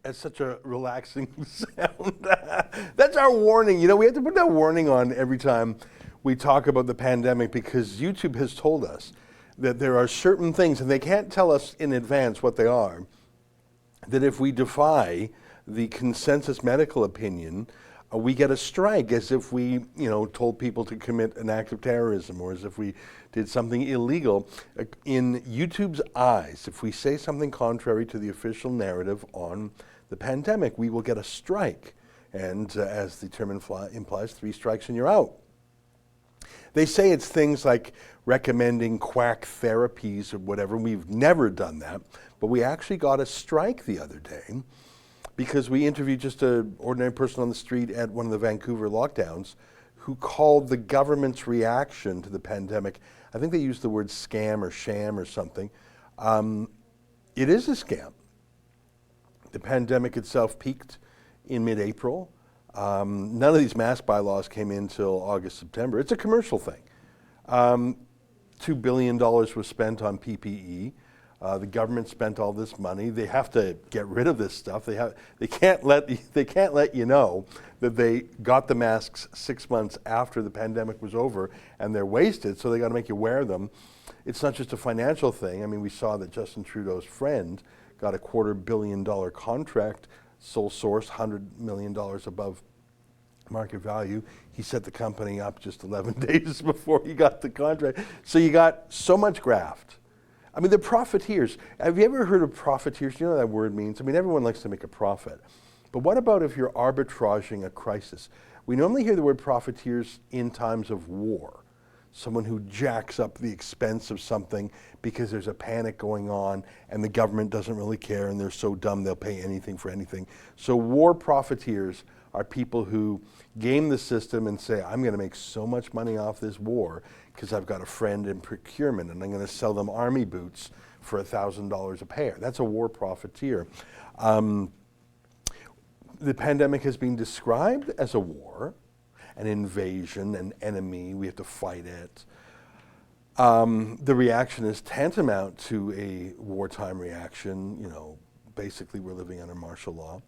That's such a relaxing sound. That's our warning. We have to put that warning on every time we talk about the pandemic, because YouTube has told us that there are certain things, and they can't tell us in advance what they are, that if we defy the consensus medical opinion, we get a strike, as if we, told people to commit an act of terrorism, or as if we did something illegal. In YouTube's eyes, if we say something contrary to the official narrative on the pandemic, we will get a strike. And as the term implies, 3 strikes and you're out. They say it's things like recommending quack therapies or whatever. We've never done that, but we actually got a strike the other day because we interviewed just an ordinary person on the street at one of the Vancouver lockdowns who called the government's reaction to the pandemic, I think they used the word scam or sham or something. It is a scam. The pandemic itself peaked in mid-April. None of these mask bylaws came in till August, September. It's a commercial thing. $2 billion was spent on PPE. The government spent all this money. They have to get rid of this stuff. They can't let you know that they got the masks 6 months after the pandemic was over and they're wasted, so they got to make you wear them. It's not just a financial thing. I mean, we saw that Justin Trudeau's friend got a $250 million contract, sole source, $100 million above market value. He set the company up just 11 days before he got the contract. So you got so much graft. I mean, the profiteers. Have you ever heard of profiteers? Do you know what that word means? I mean, everyone likes to make a profit. But what about if you're arbitraging a crisis? We normally hear the word profiteers in times of war. Someone who jacks up the expense of something because there's a panic going on and the government doesn't really care and they're so dumb they'll pay anything for anything. So war profiteers are people who game the system and say, I'm going to make so much money off this war because I've got a friend in procurement and I'm going to sell them army boots for $1,000 a pair. That's a war profiteer. The pandemic has been described as a war, an invasion, an enemy. We have to fight it. The reaction is tantamount to a wartime reaction. Basically we're living under martial law.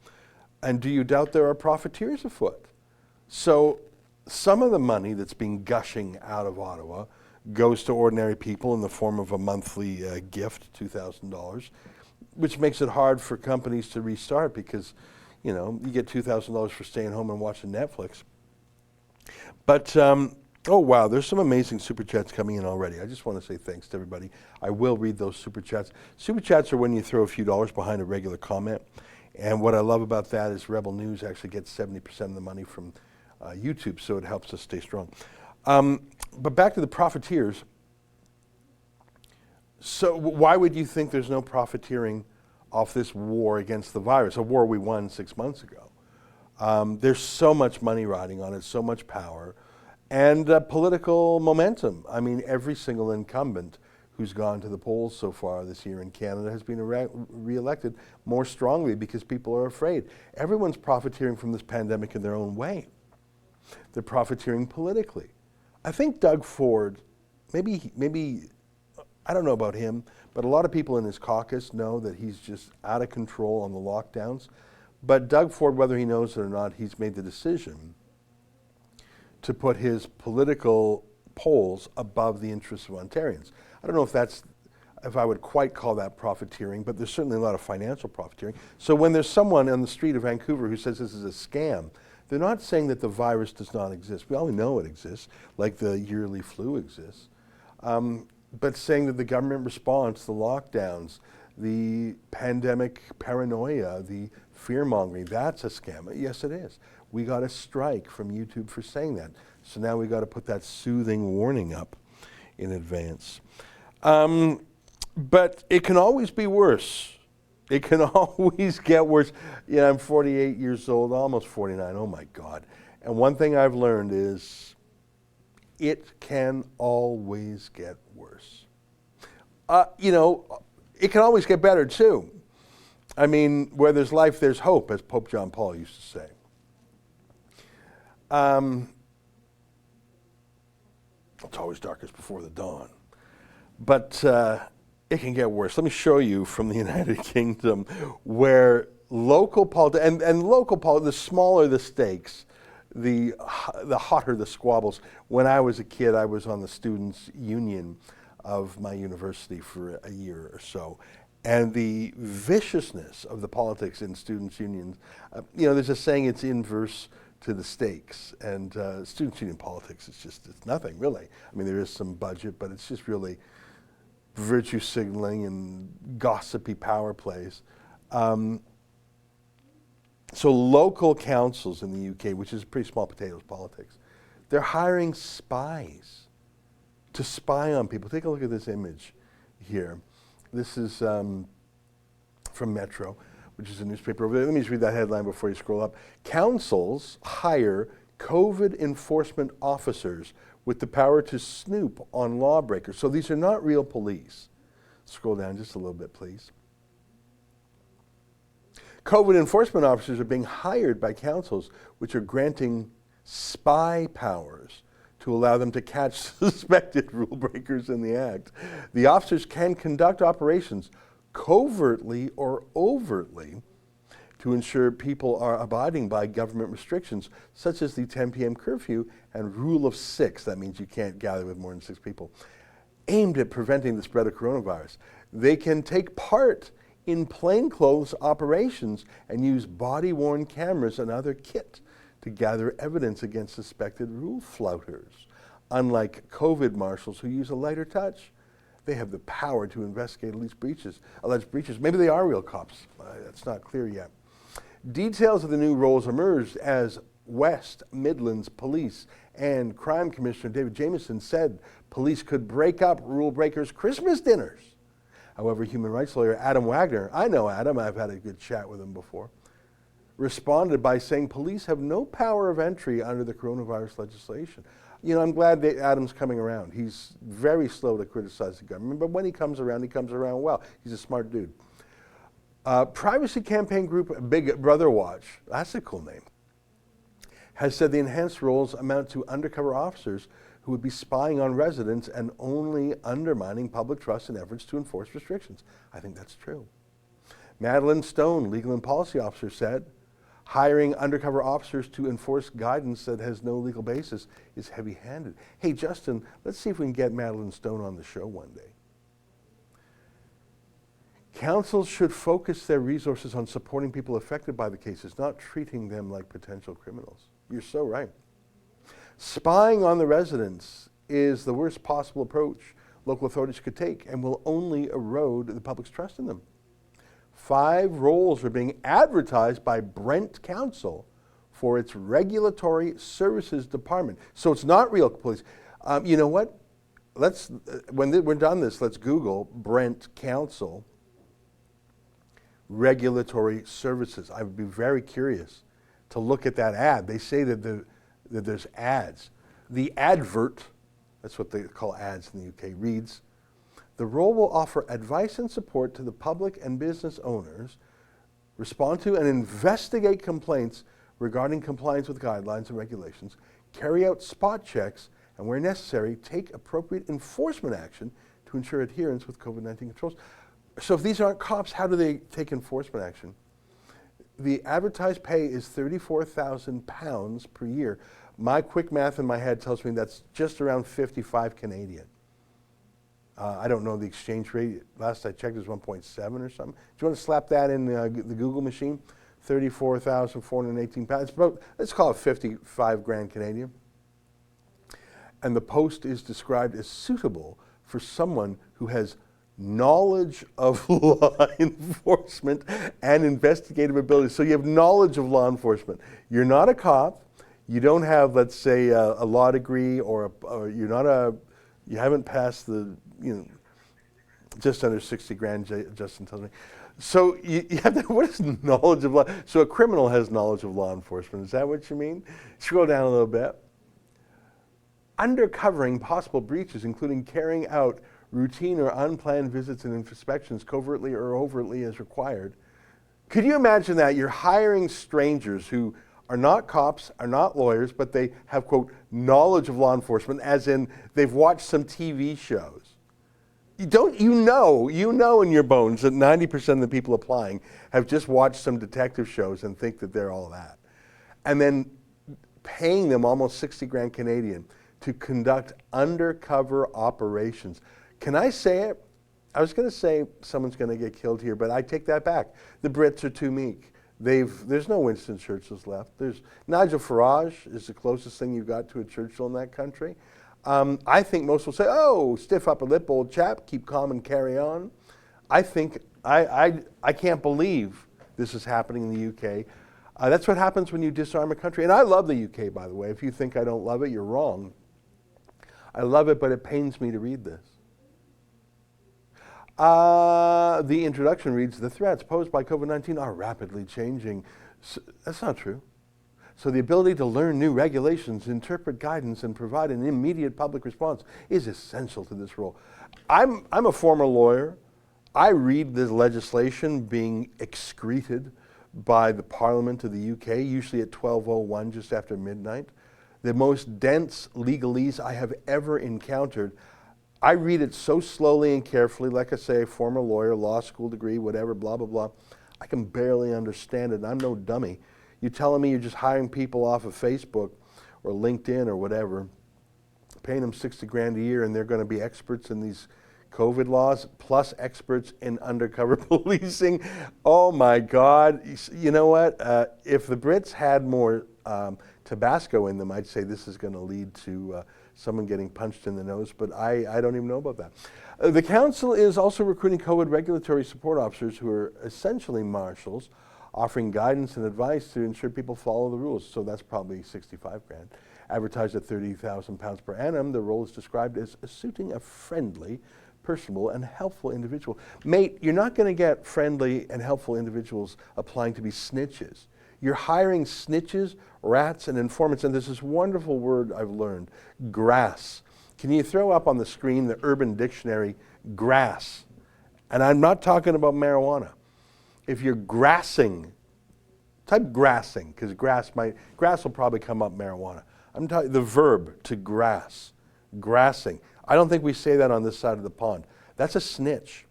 And do you doubt there are profiteers afoot? So some of the money that's been gushing out of Ottawa goes to ordinary people in the form of a monthly gift, $2,000, which makes it hard for companies to restart because, you get $2,000 for staying home and watching Netflix. But, oh wow, there's some amazing Super Chats coming in already. I just want to say thanks to everybody. I will read those Super Chats. Super Chats are when you throw a few dollars behind a regular comment. And what I love about that is Rebel News actually gets 70% of the money from YouTube, so it helps us stay strong. But back to the profiteers. So why would you think there's no profiteering off this war against the virus, a war we won 6 months ago? There's so much money riding on it, so much power, and political momentum. I mean, every single incumbent who's gone to the polls so far this year in Canada has been re-elected more strongly because people are afraid. Everyone's profiteering from this pandemic in their own way. They're profiteering politically. I think Doug Ford, maybe, I don't know about him, but a lot of people in his caucus know that he's just out of control on the lockdowns. But Doug Ford, whether he knows it or not, he's made the decision to put his political polls above the interests of Ontarians. I don't know if I would quite call that profiteering, but there's certainly a lot of financial profiteering. So when there's someone on the street of Vancouver who says this is a scam, they're not saying that the virus does not exist. We all know it exists, like the yearly flu exists. But saying that the government response, the lockdowns, the pandemic paranoia, the fear-mongering, that's a scam. Yes, it is. We got a strike from YouTube for saying that. So now we got to put that soothing warning up in advance. But it can always be worse. It can always get worse. I'm 48 years old, almost 49. Oh my God. And one thing I've learned is it can always get worse. It can always get better too. I mean, where there's life, there's hope, as Pope John Paul used to say. It's always darkest before the dawn. But it can get worse. Let me show you from the United Kingdom where local politics, and local politics, the smaller the stakes, the hotter the squabbles. When I was a kid, I was on the students' union of my university for a year or so. And the viciousness of the politics in students' unions, there's a saying, it's inverse to the stakes. And students' union politics, it's nothing, really. I mean, there is some budget, but it's just really virtue signaling and gossipy power plays. So local councils in the UK, which is pretty small potatoes politics, they're hiring spies to spy on people. Take a look at this image here. This is from Metro, which is a newspaper over there. Let me just read that headline before you scroll up. Councils hire COVID enforcement officers with the power to snoop on lawbreakers. So these are not real police. Scroll down just a little bit, please. COVID enforcement officers are being hired by councils, which are granting spy powers to allow them to catch suspected rule breakers in the act. The officers can conduct operations covertly or overtly to ensure people are abiding by government restrictions, such as the 10 p.m. curfew and rule of 6. That means you can't gather with more than 6 people. Aimed at preventing the spread of coronavirus. They can take part in plainclothes operations and use body-worn cameras and other kit to gather evidence against suspected rule flouters. Unlike COVID marshals who use a lighter touch, they have the power to investigate alleged breaches. Maybe they are real cops. That's not clear yet. Details of the new roles emerged as West Midlands Police and Crime Commissioner David Jameson said police could break up rule breakers' Christmas dinners. However, human rights lawyer Adam Wagner, I know Adam, I've had a good chat with him before, responded by saying police have no power of entry under the coronavirus legislation. I'm glad that Adam's coming around. He's very slow to criticize the government, but when he comes around well. He's a smart dude. Privacy campaign group Big Brother Watch, that's a cool name, has said the enhanced roles amount to undercover officers who would be spying on residents and only undermining public trust in efforts to enforce restrictions. I think that's true. Madeline Stone, legal and policy officer, said, hiring undercover officers to enforce guidance that has no legal basis is heavy-handed. Hey, Justin, let's see if we can get Madeline Stone on the show one day. Councils should focus their resources on supporting people affected by the cases, not treating them like potential criminals. You're so right. Spying on the residents is the worst possible approach local authorities could take and will only erode the public's trust in them. 5 roles are being advertised by Brent Council for its regulatory services department. So it's not real police. You know what? When we're done this, let's Google Brent Council regulatory services. I would be very curious to look at that ad. They say that there's ads. The advert, that's what they call ads in the UK, reads, the role will offer advice and support to the public and business owners, respond to and investigate complaints regarding compliance with guidelines and regulations, carry out spot checks, and where necessary, take appropriate enforcement action to ensure adherence with COVID-19 controls. So if these aren't cops, how do they take enforcement action? The advertised pay is £34,000 per year. My quick math in my head tells me that's just around 55 Canadian. I don't know the exchange rate. Last I checked it was 1.7 or something. Do you want to slap that in the Google machine? 34,418 pounds. Let's call it 55 grand Canadian. And the post is described as suitable for someone who has knowledge of law enforcement and investigative ability. So you have knowledge of law enforcement. You're not a cop. You don't have, let's say, a law degree, or you haven't passed the, just under 60 grand, Justin tells me. So you have to, what is knowledge of law? So a criminal has knowledge of law enforcement. Is that what you mean? Scroll down a little bit. Undercovering possible breaches, including carrying out routine or unplanned visits and inspections covertly or overtly as required. Could you imagine that? You're hiring strangers who are not cops, are not lawyers, but they have, quote, knowledge of law enforcement, as in they've watched some TV shows. You know in your bones that 90% of the people applying have just watched some detective shows and think that they're all that. And then paying them almost 60 grand Canadian to conduct undercover operations. Can I say it? I was going to say someone's going to get killed here, but I take that back. The Brits are too meek. There's no Winston Churchills left. There's Nigel Farage is the closest thing you've got to a Churchill in that country. I think most will say, "Oh, stiff upper lip, old chap, keep calm and carry on." I think I can't believe this is happening in the UK. That's what happens when you disarm a country. And I love the UK, by the way. If you think I don't love it, you're wrong. I love it, but it pains me to read this. The introduction reads, "The threats posed by COVID-19 are rapidly changing." That's not true. So the ability to learn new regulations, interpret guidance, and provide an immediate public response is essential to this role. I'm a former lawyer. I read this legislation being excreted by the Parliament of the UK, usually at 12:01, just after midnight. The most dense legalese I have ever encountered. I read it so slowly and carefully, like I say, former lawyer, law school degree, whatever, blah, blah, blah. I can barely understand it, and I'm no dummy. You're telling me you're just hiring people off of Facebook or LinkedIn or whatever, paying them 60 grand a year, and they're going to be experts in these COVID laws, plus experts in undercover policing. Oh my God. You know what? If the Brits had more Tabasco in them, I'd say this is going to lead to someone getting punched in the nose, but I don't even know about that. The council is also recruiting COVID regulatory support officers who are essentially marshals, offering guidance and advice to ensure people follow the rules. So that's probably 65 grand. Advertised at £30,000 per annum, the role is described as suiting a friendly, personable, and helpful individual. Mate, you're not going to get friendly and helpful individuals applying to be snitches. You're hiring snitches, rats, and informants, and there's this wonderful word I've learned, grass. Can you throw up on the screen the Urban Dictionary, grass? And I'm not talking about marijuana. If you're grassing, type grassing, because grass will probably come up marijuana. I'm talking the verb to grass, grassing. I don't think we say that on this side of the pond. That's a snitch.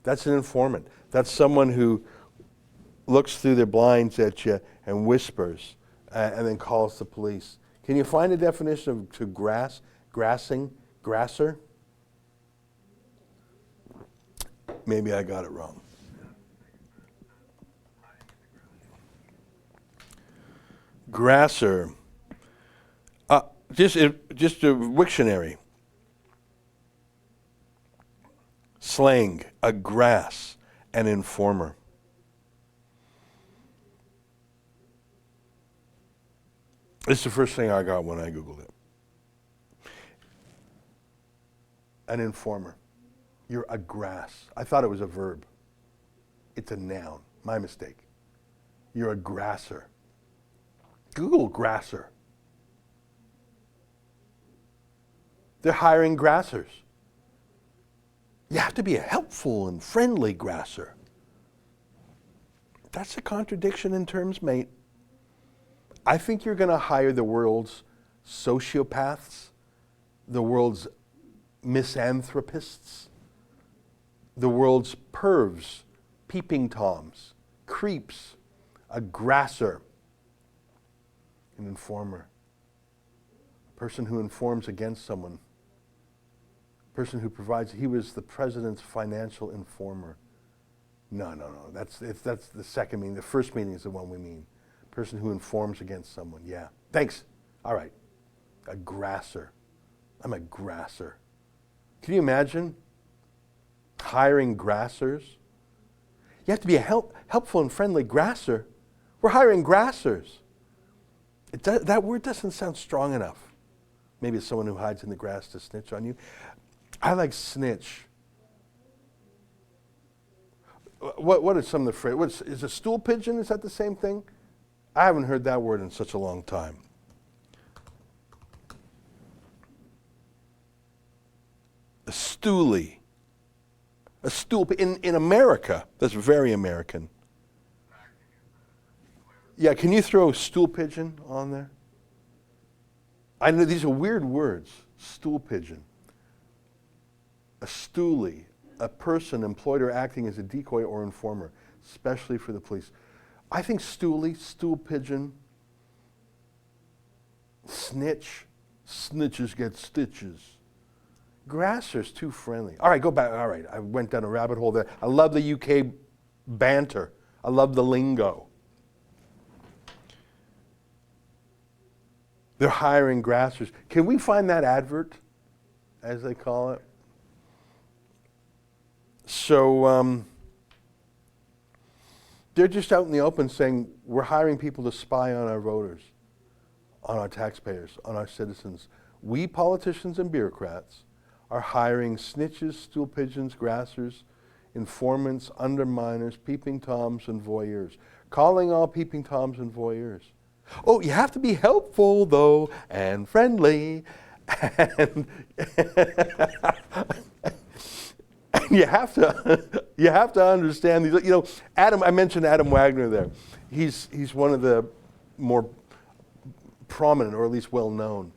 That's an informant. That's someone who looks through their blinds at you and whispers and then calls the police. Can you find a definition of to grass, grassing, grasser? Maybe I got it wrong. Grasser. Just a Wiktionary. Slang, a grass, an informer. It's the first thing I got when I Googled it. An informer. You're a grass. I thought it was a verb. It's a noun. My mistake. You're a grasser. Google grasser. They're hiring grassers. You have to be a helpful and friendly grasser. That's a contradiction in terms, mate. I think you're going to hire the world's sociopaths, the world's misanthropists, the world's pervs, peeping toms, creeps, a grasser, an informer, a person who informs against someone, a person who provides. He was the president's financial informer. No. That's the second meaning. The first meaning is the one we mean. Person who informs against someone. Yeah. Thanks. All right. A grasser. I'm a grasser. Can you imagine hiring grassers? You have to be a helpful and friendly grasser. We're hiring grassers. That word doesn't sound strong enough. Maybe it's someone who hides in the grass to snitch on you. I like snitch. What are some of the phrases? Is a stool pigeon, is that the same thing? I haven't heard that word in such a long time. A stoolie. A stool in America, that's very American. Yeah, can you throw stool pigeon on there? I know these are weird words. Stool pigeon. a stoolie, a person employed or acting as a decoy or informer, especially for the police. I think stoolie, stool pigeon, snitch, snitches get stitches. Grasser's too friendly. All right, go back. All right, I went down a rabbit hole there. I love the UK banter. I love the lingo. They're hiring grassers. Can we find that advert, as they call it? So they're just out in the open saying, we're hiring people to spy on our voters, on our taxpayers, on our citizens. We politicians and bureaucrats are hiring snitches, stool pigeons, grassers, informants, underminers, peeping toms, and voyeurs. Calling all peeping toms and voyeurs. Oh, you have to be helpful, though, and friendly, and you have to understand these. You know, I mentioned Adam Wagner there. He's one of the more prominent, or at least well-known,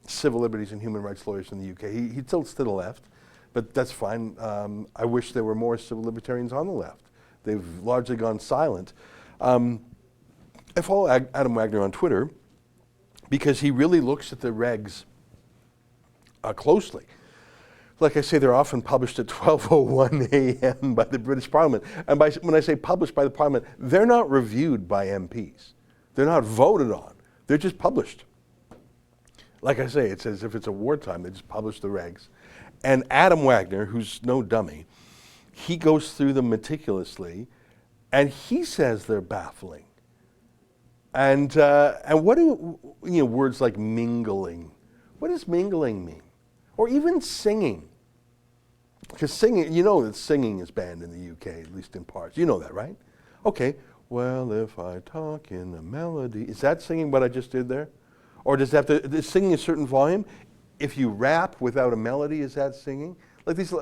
civil liberties and human rights lawyers in the UK. He tilts to the left, but that's fine. I wish there were more civil libertarians on the left. They've largely gone silent. I follow Adam Wagner on Twitter because he really looks at the regs closely. Like I say, they're often published at 12:01 a.m. by the British Parliament. And when I say published by the Parliament, they're not reviewed by MPs. They're not voted on. They're just published. Like I say, it's as if it's a wartime. They just publish the regs. And Adam Wagner, who's no dummy, he goes through them meticulously, and he says they're baffling. And what do words like mingling? What does mingling mean? Or even singing? Because singing, you know that singing is banned in the UK, at least in parts. You know that, right? Okay. Well, if I talk in a melody, is that singing what I just did there? Or does that is singing a certain volume? If you rap without a melody, is that singing? Like these,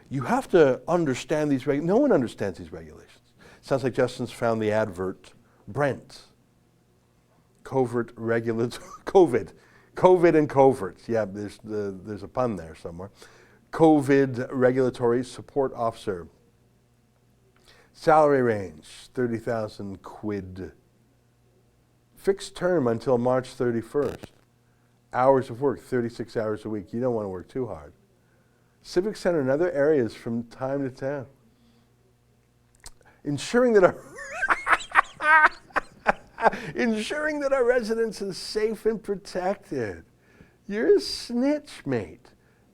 you have to understand these regulations. No one understands these regulations. Sounds like Justin's found the advert, Brent. Covert regulatory, COVID and coverts. Yeah, there's a pun there somewhere. COVID regulatory support officer. Salary range, 30,000 quid. Fixed term until March 31st. Hours of work, 36 hours a week. You don't want to work too hard. Civic Center and other areas from time to time. Ensuring that our residence is safe and protected. You're a snitch, mate.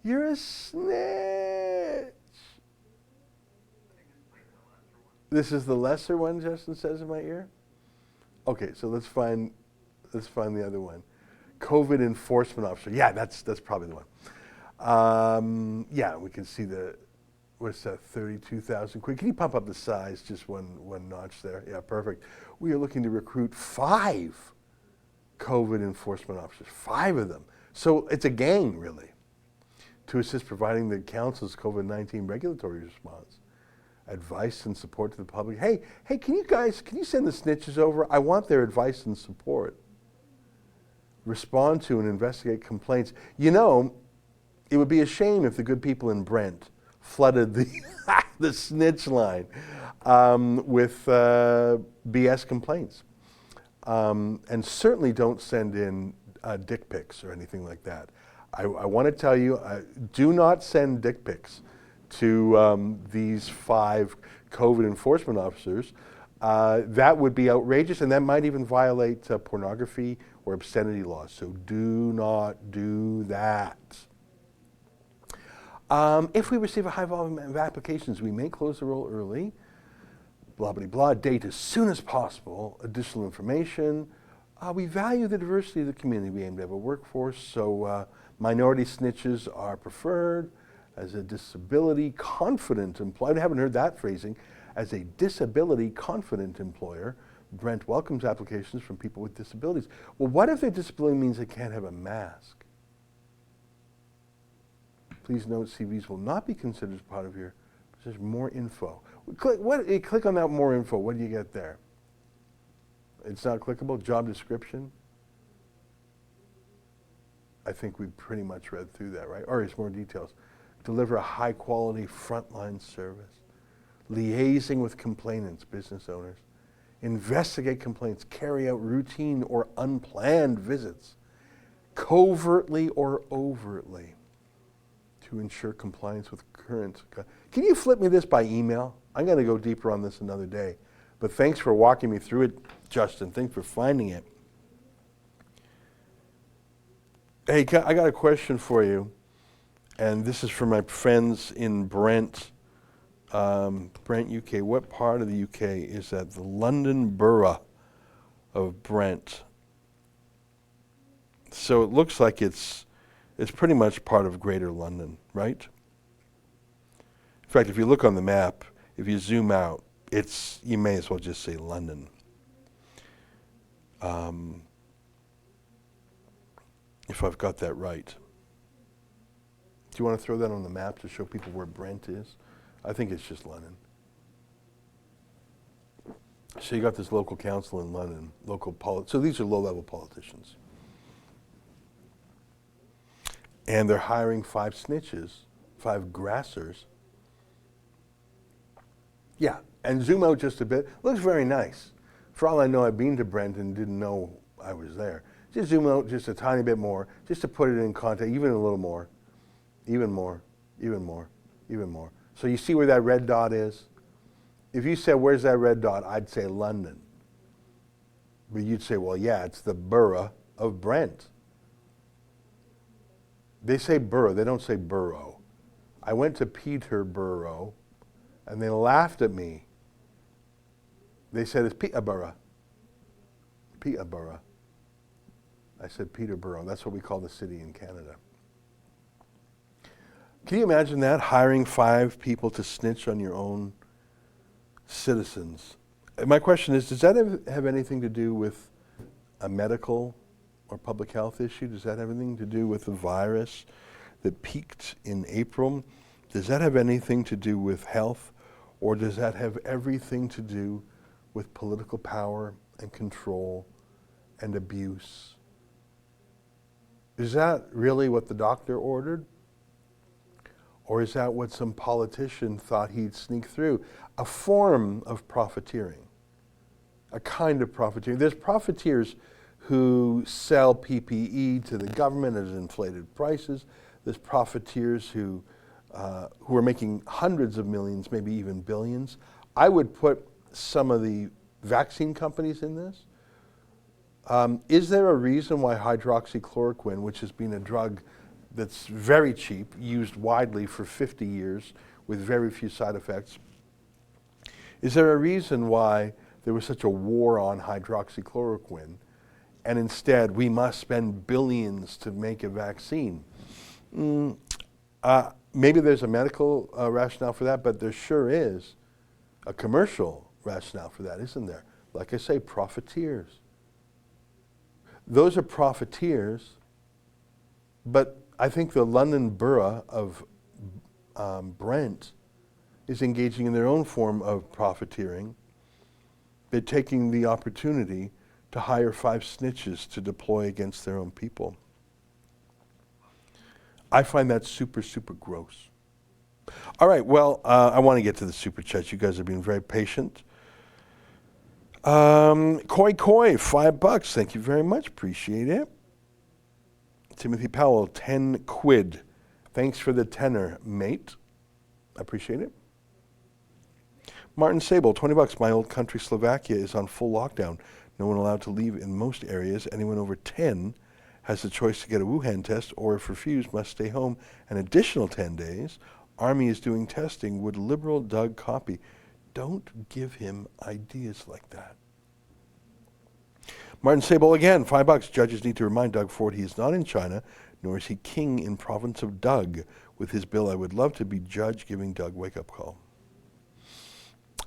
You're a snitch. This is the lesser one, Justin says in my ear? Okay, so let's find the other one. COVID enforcement officer. Yeah, that's probably the one. Yeah, we can see what's that, 32,000 quid. Can you pump up the size just one notch there? Yeah, perfect. We are looking to recruit 5 COVID enforcement officers, 5 of them. So it's a gang, really, to assist providing the council's COVID-19 regulatory response. Advice and support to the public. Hey, can you send the snitches over? I want their advice and support. Respond to and investigate complaints. You know, it would be a shame if the good people in Brent flooded the snitch line with BS complaints. And certainly don't send in dick pics or anything like that. I want to tell you, do not send dick pics to these 5 COVID enforcement officers. That would be outrageous, and that might even violate pornography or obscenity laws. So do not do that. If we receive a high volume of applications, we may close the roll early. Blah, blah, blah. Date as soon as possible. Additional information. We value the diversity of the community. We aim to have a workforce, so minority snitches are preferred. As a disability confident employer, I haven't heard that phrasing. As a disability confident employer, Brent welcomes applications from people with disabilities. Well, what if their disability means they can't have a mask? Please note CVs will not be considered as part of your, there's more info. Click on that more info, what do you get there? It's not clickable, job description. I think we pretty much read through that, right? Or here's more details. Deliver a high-quality frontline service. Liaising with complainants, business owners. Investigate complaints. Carry out routine or unplanned visits, covertly or overtly, to ensure compliance with current. Can you flip me this by email? I'm going to go deeper on this another day. But thanks for walking me through it, Justin. Thanks for finding it. Hey, I got a question for you. And this is for my friends in Brent, UK. What part of the UK is that? The London Borough of Brent. So it looks like it's pretty much part of Greater London, right? In fact, if you look on the map, if you zoom out, you may as well just say London. If I've got that right. Do you want to throw that on the map to show people where Brent is? I think it's just London. So you got this local council in London, so these are low-level politicians. And they're hiring 5 snitches, 5 grassers. Yeah, and zoom out just a bit. Looks very nice. For all I know, I've been to Brent and didn't know I was there. Just zoom out just a tiny bit more, just to put it in context, even a little more. Even more, even more, even more. So you see where that red dot is? If you said, where's that red dot? I'd say London. But you'd say, well, yeah, it's the borough of Brent. They say borough, they don't say borough. I went to Peterborough, and they laughed at me. They said, it's Peterborough. Peterborough. I said Peterborough. That's what we call the city in Canada. Can you imagine that? Hiring 5 people to snitch on your own citizens. My question is, does that have anything to do with a medical or public health issue? Does that have anything to do with the virus that peaked in April? Does that have anything to do with health? Or does that have everything to do with political power and control and abuse? Is that really what the doctor ordered? Or is that what some politician thought he'd sneak through? A form of profiteering, a kind of profiteering. There's profiteers who sell PPE to the government at inflated prices. There's profiteers who are making hundreds of millions, maybe even billions. I would put some of the vaccine companies in this. Is there a reason why hydroxychloroquine, which has been a drug that's very cheap, used widely for 50 years with very few side effects, is there a reason why there was such a war on hydroxychloroquine and instead we must spend billions to make a vaccine? Maybe there's a medical rationale for that, but there sure is a commercial rationale for that, isn't there? Like I say, profiteers. Those are profiteers, but I think the London Borough of Brent is engaging in their own form of profiteering. They're taking the opportunity to hire 5 snitches to deploy against their own people. I find that super, super gross. All right, well, I want to get to the super chats. You guys have been very patient. Koi, $5. Thank you very much. Appreciate it. Timothy Powell, 10 quid. Thanks for the tenner, mate. Appreciate it. Martin Sable, $20. My old country, Slovakia, is on full lockdown. No one allowed to leave in most areas. Anyone over 10 has the choice to get a Wuhan test, or if refused, must stay home an additional 10 days. Army is doing testing. Would Liberal Doug copy? Don't give him ideas like that. Martin Sable again, $5. Judges need to remind Doug Ford he is not in China, nor is he king in province of Doug. With his bill, I would love to be judge giving Doug wake-up call.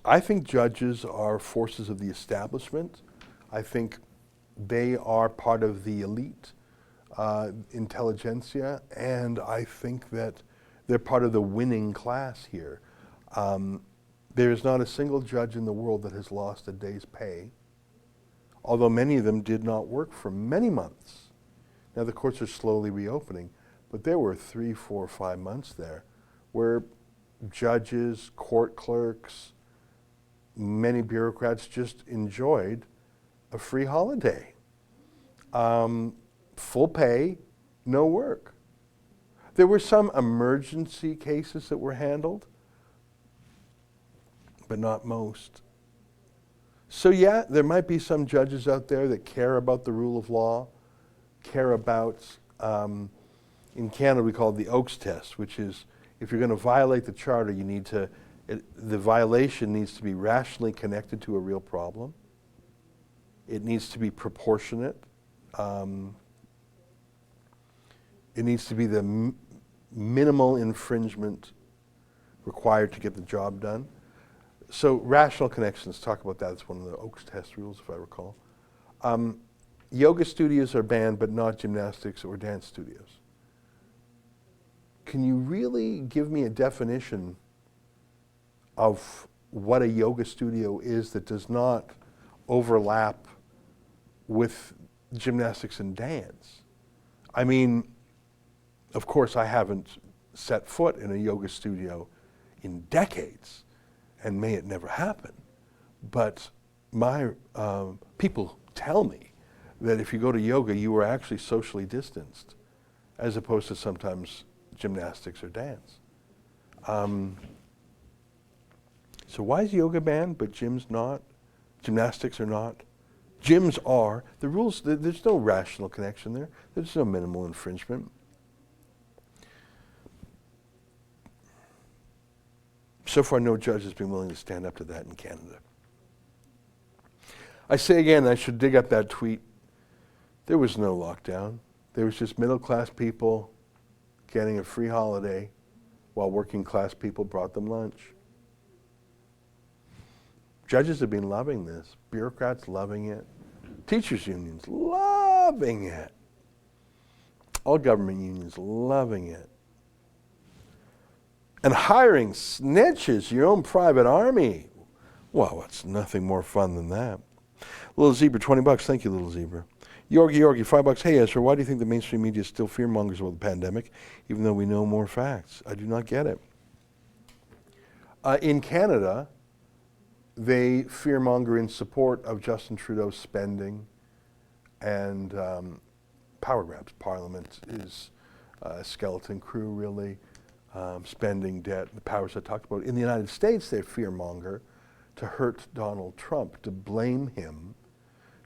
I think judges are forces of the establishment. I think they are part of the elite intelligentsia, and I think that they're part of the winning class here. There is not a single judge in the world that has lost a day's pay, although many of them did not work for many months Now the courts are slowly reopening, but there were 3, 4, 5 months there where judges, court clerks, many bureaucrats just enjoyed a free holiday. Full pay, no work. There were some emergency cases that were handled, but not most. So yeah, there might be some judges out there that care about the rule of law, care about, in Canada we call it the Oakes test, which is if you're going to violate the charter, you need to, the violation needs to be rationally connected to a real problem. It needs to be proportionate. It needs to be the minimal infringement required to get the job done. So rational connections, talk about that. It's one of the Oakes test rules, if I recall. Yoga studios are banned, but not gymnastics or dance studios. Can you really give me a definition of what a yoga studio is that does not overlap with gymnastics and dance? I mean, of course, I haven't set foot in a yoga studio in decades, and may it never happen. But my people tell me that if you go to yoga, you are actually socially distanced, as opposed to sometimes gymnastics or dance. So why is yoga banned, but gyms not? Gymnastics are not? Gyms are. The rules, there's no rational connection there. There's no minimal infringement. So far, no judge has been willing to stand up to that in Canada. I say again, I should dig up that tweet. There was no lockdown. There was just middle-class people getting a free holiday while working-class people brought them lunch. Judges have been loving this. Bureaucrats loving it. Teachers' unions loving it. All government unions loving it. And hiring snitches, your own private army. Well, it's nothing more fun than that. Little Zebra, $20. Thank you, Little Zebra. Yorgi, $5. Hey, Ezra, why do you think the mainstream media still fearmongers about the pandemic, even though we know more facts? I do not get it. In Canada, they fearmonger in support of Justin Trudeau's spending and power grabs. Parliament is a skeleton crew, really. Spending, debt, the powers I talked about. In the United States, they fearmonger to hurt Donald Trump, to blame him,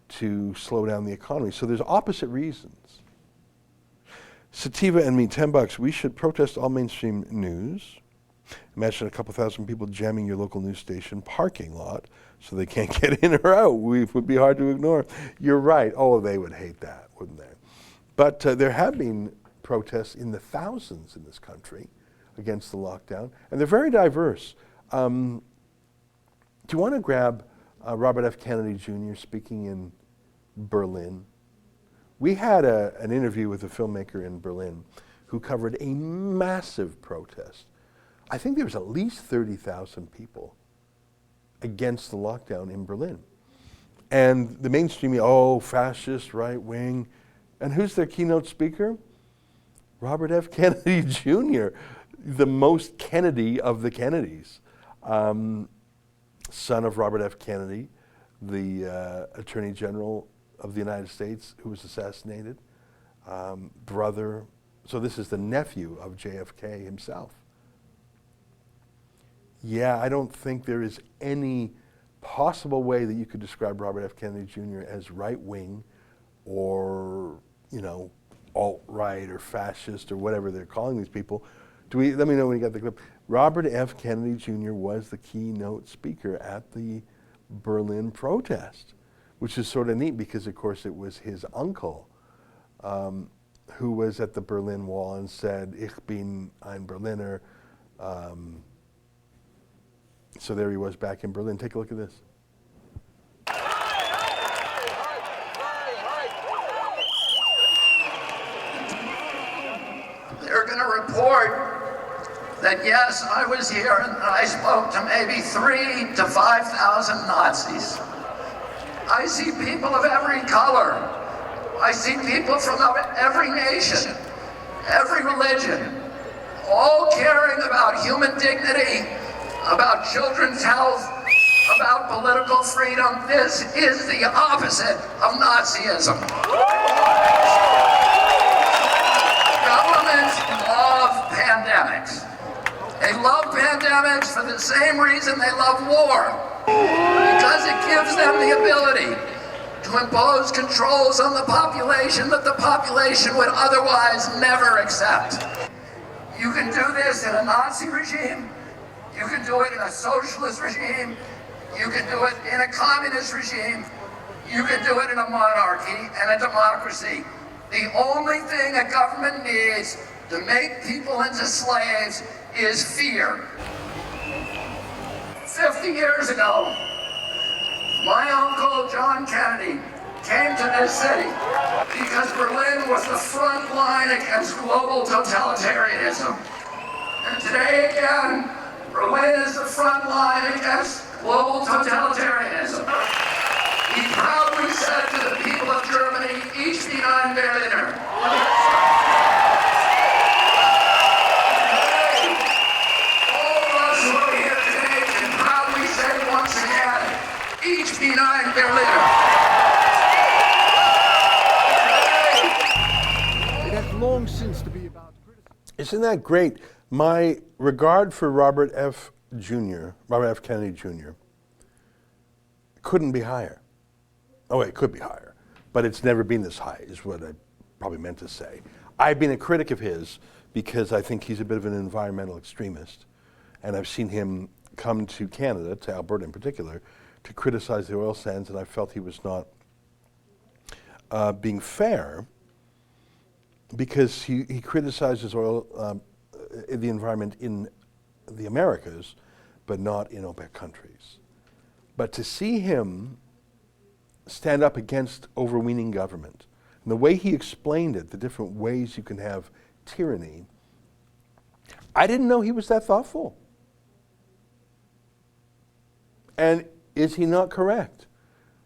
to slow down the economy. So there's opposite reasons. Sativa and me, $10. We should protest all mainstream news. Imagine a couple thousand people jamming your local news station parking lot so they can't get in or out. It would be hard to ignore. You're right. Oh, they would hate that, wouldn't they? But there have been protests in the thousands in this country against the lockdown, and they're very diverse. Do you want to grab Robert F. Kennedy Jr. speaking in Berlin? We had an interview with a filmmaker in Berlin who covered a massive protest. I think there was at least 30,000 people against the lockdown in Berlin. And the mainstream, fascist, right wing. And who's their keynote speaker? Robert F. Kennedy Jr., the most Kennedy of the Kennedys. Son of Robert F. Kennedy, the Attorney General of the United States who was assassinated. Brother, so this is the nephew of JFK himself. Yeah, I don't think there is any possible way that you could describe Robert F. Kennedy Jr. as right-wing or, alt-right or fascist or whatever they're calling these people. Let me know when you got the clip. Robert F. Kennedy Jr. was the keynote speaker at the Berlin protest, which is sort of neat because, of course, it was his uncle who was at the Berlin Wall and said, "Ich bin ein Berliner." So there he was back in Berlin. Take a look at this. They're going to report that, yes, I was here and I spoke to maybe 3,000 to 5,000 Nazis. I see people of every color. I see people from every nation, every religion, all caring about human dignity, about children's health, about political freedom. This is the opposite of Nazism. Governments love pandemics. They love pandemics for the same reason they love war, because it gives them the ability to impose controls on the population that the population would otherwise never accept. You can do this in a Nazi regime, you can do it in a socialist regime, you can do it in a communist regime, you can do it in a monarchy and a democracy. The only thing a government needs to make people into slaves is fear. 50 years ago, my uncle John Kennedy came to this city because Berlin was the front line against global totalitarianism. And today again, Berlin is the front line against global totalitarianism. He proudly said to the people of Germany, "Ich bin ein Berliner." All of us who are here today can proudly say once again, "Ich bin ein Berliner." It has long since to be about criticism. Isn't that great? My regard for Robert F. Kennedy Jr. couldn't be higher. Oh, it could be higher, but it's never been this high, is what I probably meant to say. I've been a critic of his because I think he's a bit of an environmental extremist, and I've seen him come to Canada, to Alberta in particular, to criticize the oil sands, and I felt he was not being fair because he criticizes oil, the environment in the Americas, but not in OPEC countries. But to see him stand up against overweening government, and the way he explained it, the different ways you can have tyranny, I didn't know he was that thoughtful. And is he not correct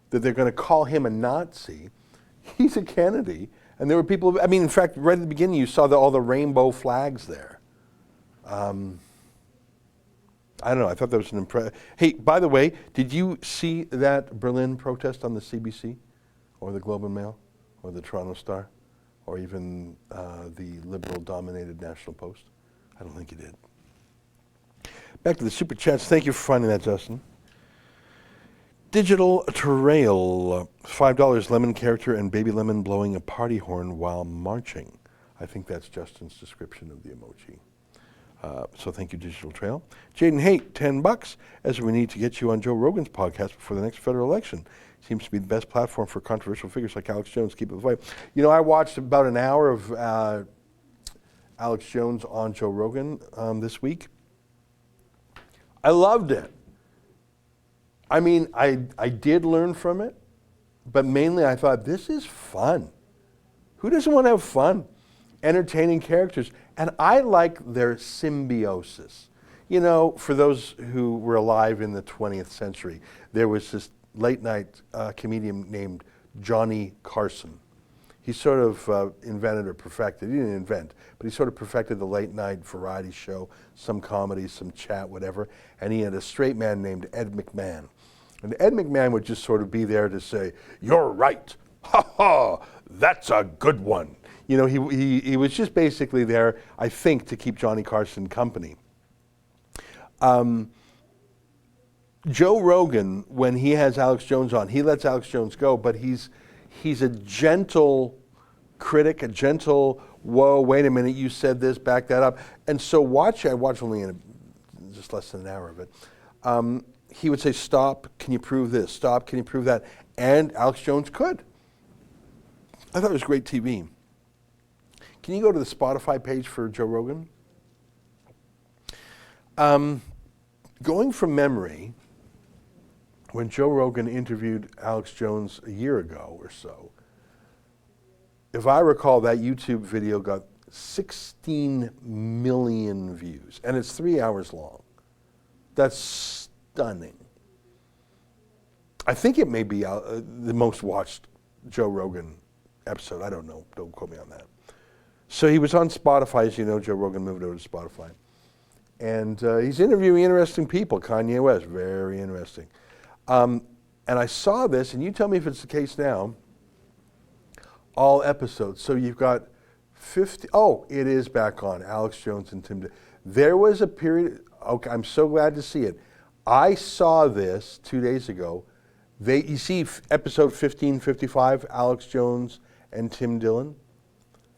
that they're going to call him a Nazi? He's a Kennedy, and there were people, I mean, in fact, right at the beginning you saw all the rainbow flags there. I don't know, I thought that was an impressive. Hey, by the way, did you see that Berlin protest on the CBC, or the Globe and Mail, or the Toronto Star, or even the liberal-dominated National Post? I don't think you did. Back to the Super Chats. Thank you for finding that, Justin. Digital Trail, $5, lemon character and baby lemon blowing a party horn while marching. I think that's Justin's description of the emoji. So thank you, Digital Trail. Jaden Haight, $10, as we need to get you on Joe Rogan's podcast before the next federal election. Seems to be the best platform for controversial figures like Alex Jones. Keep it the fight. You know, I watched about an hour of Alex Jones on Joe Rogan this week. I loved it. I mean, I did learn from it, but mainly I thought, this is fun. Who doesn't want to have fun? Entertaining characters. And I like their symbiosis. You know, for those who were alive in the 20th century, there was this late night comedian named Johnny Carson. He sort of invented or perfected, he didn't invent, but he sort of perfected the late night variety show, some comedy, some chat, whatever. And he had a straight man named Ed McMahon. And Ed McMahon would just sort of be there to say, "You're right, ha ha, that's a good one." You know, he was just basically there, I think, to keep Johnny Carson company. Joe Rogan, when he has Alex Jones on, he lets Alex Jones go, but he's a gentle critic, a gentle, whoa, wait a minute, you said this, back that up. And so I watched only just less than an hour of it. He would say, "Stop, can you prove this? Stop, can you prove that?" And Alex Jones could. I thought it was great TV. Can you go to the Spotify page for Joe Rogan? Going from memory, when Joe Rogan interviewed Alex Jones a year ago or so, if I recall, that YouTube video got 16 million views, and it's 3 hours long. That's stunning. I think it may be the most watched Joe Rogan episode. I don't know. Don't quote me on that. So he was on Spotify. As you know, Joe Rogan moved over to Spotify. And he's interviewing interesting people. Kanye West, very interesting. And I saw this, and you tell me if it's the case now, all episodes. So you've got 50, oh, it is back on, Alex Jones and Tim. There was a period, okay, I'm so glad to see it. I saw this 2 days ago. You see episode 1555, Alex Jones and Tim Dillon?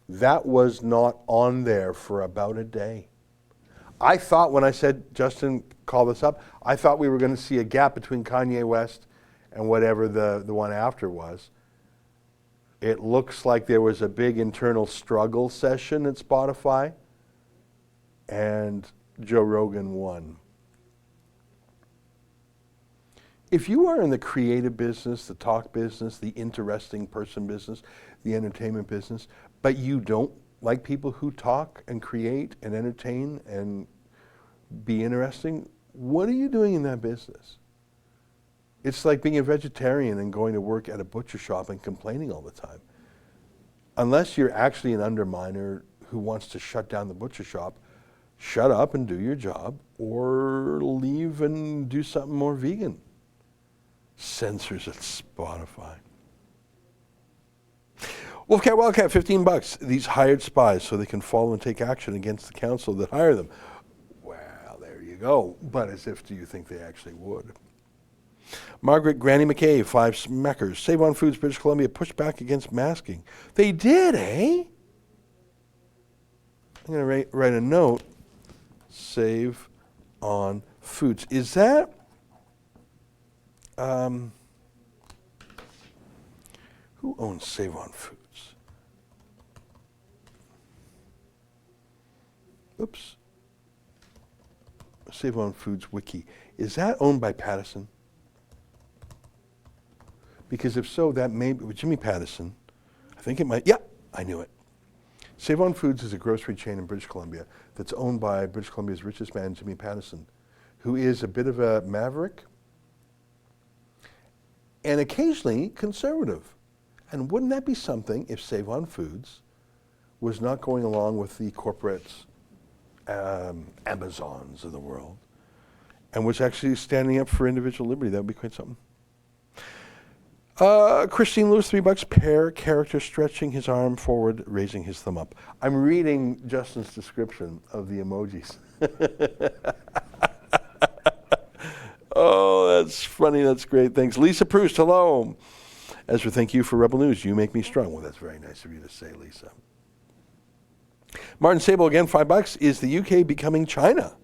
That was not on there for about a day. I thought when I said, Justin, call this up, I thought we were going to see a gap between Kanye West and whatever the one after was. It looks like there was a big internal struggle session at Spotify, and Joe Rogan won. If you are in the creative business, the talk business, the interesting person business, the entertainment business, but you don't like people who talk and create and entertain and be interesting, what are you doing in that business? It's like being a vegetarian and going to work at a butcher shop and complaining all the time. Unless you're actually an underminer who wants to shut down the butcher shop, shut up and do your job, or leave and do something more vegan. Censors at Spotify. Wolfcat Wildcat, $15. These hired spies so they can follow and take action against the council that hire them. Well, there you go. But as if do you think they actually would? Margaret Granny McKay, 5 smackers. Save on Foods, British Columbia, pushback against masking. They did, eh? I'm going to write a note. Save on Foods. Is that... who owns Save on Foods? Oops. Save on Foods Wiki. Is that owned by Pattison? Because if so, that may be Jimmy Pattison. I think it might. Yeah, I knew it. Save on Foods is a grocery chain in British Columbia that's owned by British Columbia's richest man, Jimmy Pattison, who is a bit of a maverick and occasionally conservative. And wouldn't that be something if Save on Foods was not going along with the corporate Amazons of the world and was actually standing up for individual liberty? That would be quite something. Christine Lewis, $3. Pear character stretching his arm forward, raising his thumb up. I'm reading Justin's description of the emojis. Oh, that's funny. That's great. Thanks. Lisa Proust, hello. Ezra, thank you for Rebel News. You make me strong. Well, that's very nice of you to say, Lisa. Martin Sable, again, $5. Is the UK becoming China?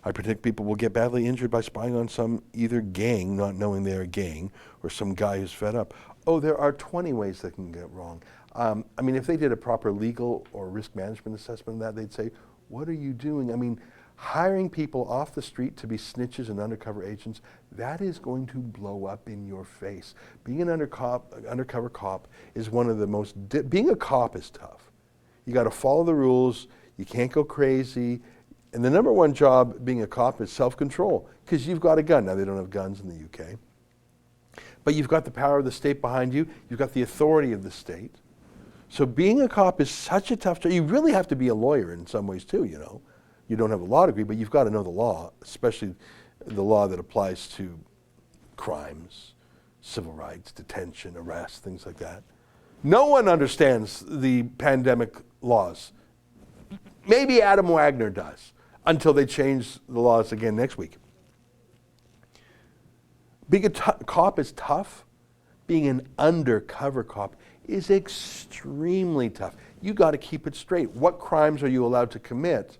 I predict people will get badly injured by spying on some either gang, not knowing they're a gang, or some guy who's fed up. Oh, there are 20 ways that can get wrong. I mean, if they did a proper legal or risk management assessment of that, they'd say, what are you doing? I mean, hiring people off the street to be snitches and undercover agents, that is going to blow up in your face. Being an undercover cop is one of the most, being a cop is tough. You got to follow the rules, you can't go crazy, and the number one job being a cop is self-control, because you've got a gun. Now, they don't have guns in the UK. But you've got the power of the state behind you. You've got the authority of the state. So being a cop is such a tough job. You really have to be a lawyer in some ways too, you know. You don't have a law degree, but you've got to know the law, especially the law that applies to crimes, civil rights, detention, arrest, things like that. No one understands the pandemic laws. Maybe Adam Wagner does, until they change the laws again next week. Being a cop is tough. Being an undercover cop is extremely tough. You got to keep it straight. What crimes are you allowed to commit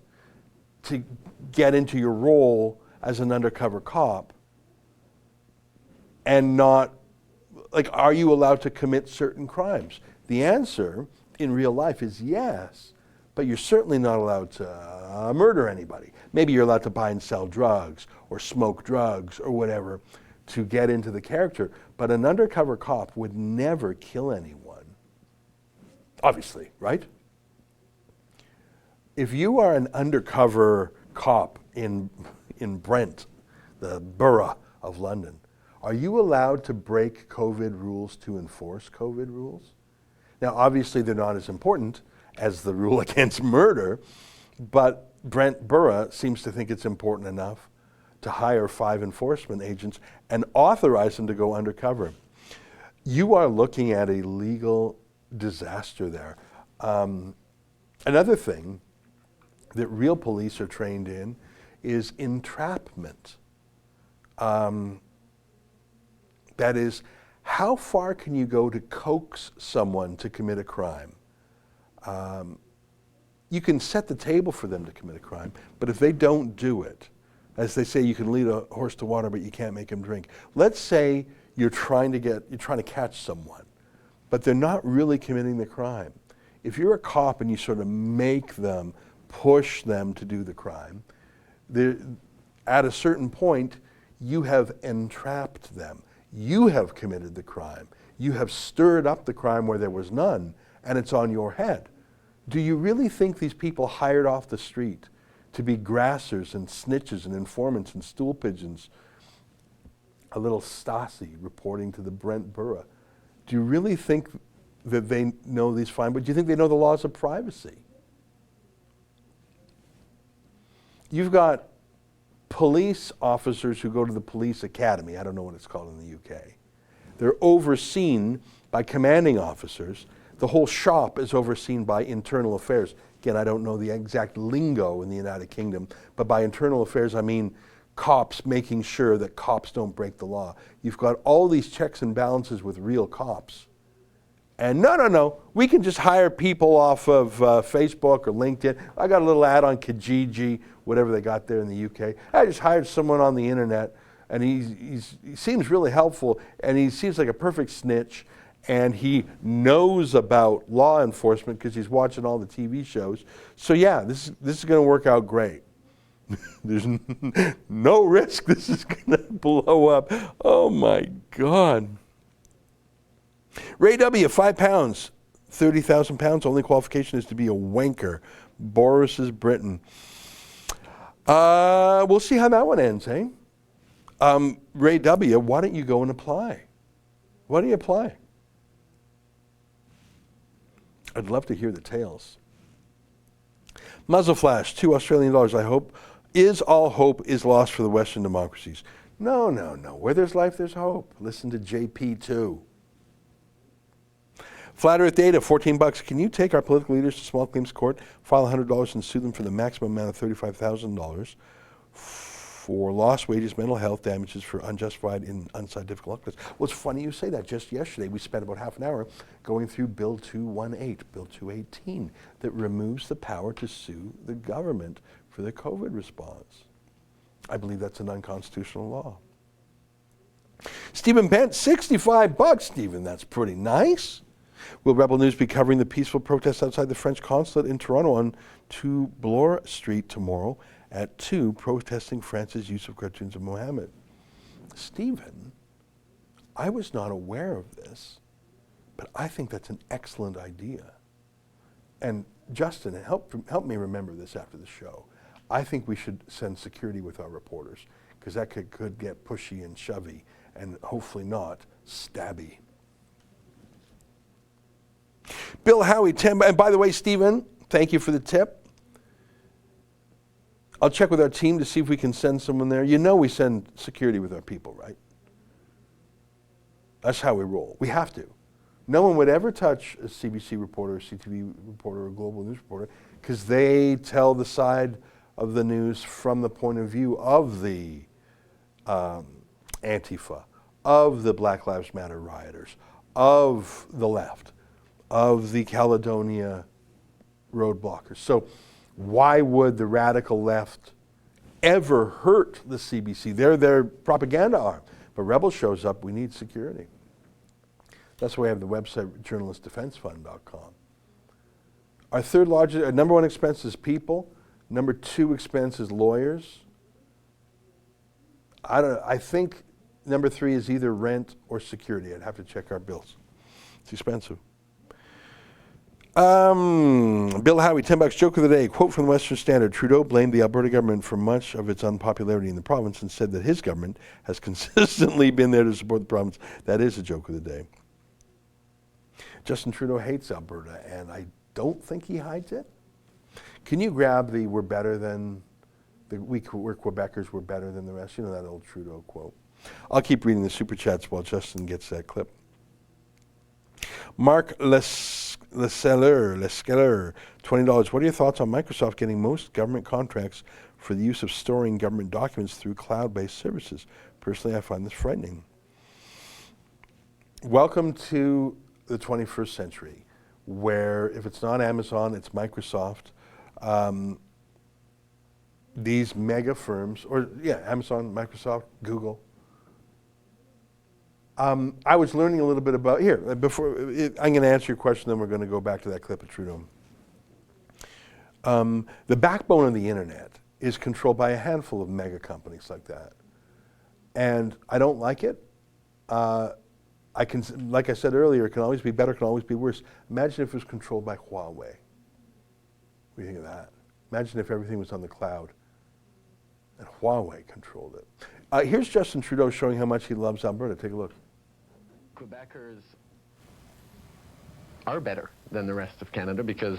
to get into your role as an undercover cop? And not, like, are you allowed to commit certain crimes? The answer in real life is yes. But you're certainly not allowed to murder anybody. Maybe you're allowed to buy and sell drugs or smoke drugs or whatever to get into the character. But an undercover cop would never kill anyone. Obviously, right? If you are an undercover cop in Brent, the borough of London, are you allowed to break COVID rules to enforce COVID rules? Now, obviously, they're not as important as the rule against murder, but Brent Burra seems to think it's important enough to hire 5 enforcement agents and authorize them to go undercover. You are looking at a legal disaster there. Another thing that real police are trained in is entrapment. That is, how far can you go to coax someone to commit a crime? You can set the table for them to commit a crime, but if they don't do it, as they say, you can lead a horse to water, but you can't make him drink. Let's say you're trying to catch someone, but they're not really committing the crime. If you're a cop and you sort of make them, push them to do the crime, at a certain point, you have entrapped them. You have committed the crime. You have stirred up the crime where there was none, and it's on your head. Do you really think these people hired off the street to be grassers and snitches and informants and stool pigeons, a little Stasi reporting to the Brent Burra, do you really think that they know these fine, but do you think they know the laws of privacy? You've got police officers who go to the police academy. I don't know what it's called in the UK. They're overseen by commanding officers. The whole shop is overseen by internal affairs. Again, I don't know the exact lingo in the United Kingdom, but by internal affairs, I mean cops making sure that cops don't break the law. You've got all these checks and balances with real cops. And no, we can just hire people off of Facebook or LinkedIn. I got a little ad on Kijiji, whatever they got there in the UK. I just hired someone on the internet, and he seems really helpful, and he seems like a perfect snitch, and he knows about law enforcement because he's watching all the TV shows. So yeah, this is going to work out great. There's no risk this is going to blow up. Oh my God. Ray W., 5 pounds, 30,000 pounds. Only qualification is to be a wanker. Boris's Britain. We'll see how that one ends, eh? Ray W., why don't you go and apply? Why don't you apply? I'd love to hear the tales. Muzzle flash, $2 Australian. I hope. Is all hope is lost for the Western democracies? No. Where there's life, there's hope. Listen to JP2. Flat Earth Data, $14. Can you take our political leaders to small claims court, file $100 and sue them for the maximum amount of $35,000 for lost wages, mental health damages for unjustified and unscientific lockdowns? Well, it's funny you say that. Just yesterday, we spent about half an hour going through Bill 218, Bill 218, that removes the power to sue the government for the COVID response. I believe that's an unconstitutional law. Stephen Bent, $65. Stephen, that's pretty nice. Will Rebel News be covering the peaceful protests outside the French consulate in Toronto on 2 Bloor Street tomorrow at 2, protesting France's use of cartoons of Mohammed? Stephen, I was not aware of this, but I think that's an excellent idea. And Justin, help me remember this after the show. I think we should send security with our reporters, because that could get pushy and shovey, and hopefully not stabby. Bill Howie, 10, and by the way, Stephen, thank you for the tip. I'll check with our team to see if we can send someone there. You know we send security with our people, right? That's how we roll. We have to. No one would ever touch a CBC reporter, a CTV reporter, or a global news reporter, because they tell the side of the news from the point of view of the Antifa, of the Black Lives Matter rioters, of the left, of the Caledonia roadblockers. So why would the radical left ever hurt the CBC? They're their propaganda arm. But Rebel shows up, we need security. That's why we have the website journalistdefensefund.com. Our number one expense is people. Number 2 expense is lawyers. I think number 3 is either rent or security. I'd have to check our bills. It's expensive. Bill Howie, $10. Joke of the day. Quote from the Western Standard. Trudeau blamed the Alberta government for much of its unpopularity in the province and said that his government has consistently been there to support the province. That is a joke of the day. Justin Trudeau hates Alberta, and I don't think he hides it. Can you grab the "we're better than," we're Quebecers, we're better than the rest? You know that old Trudeau quote. I'll keep reading the super chats while Justin gets that clip. Mark Leskeller, $20. What are your thoughts on Microsoft getting most government contracts for the use of storing government documents through cloud-based services? Personally, I find this frightening. Welcome to the 21st century, where if it's not Amazon, it's Microsoft. These mega firms, Amazon, Microsoft, Google. I was learning a little bit about, I'm going to answer your question, then we're going to go back to that clip of Trudeau. The backbone of the internet is controlled by a handful of mega companies like that. And I don't like it. Like I said earlier, it can always be better, it can always be worse. Imagine if it was controlled by Huawei. What do you think of that? Imagine if everything was on the cloud and Huawei controlled it. Here's Justin Trudeau showing how much he loves Alberta. Take a look. Quebecers are better than the rest of Canada because,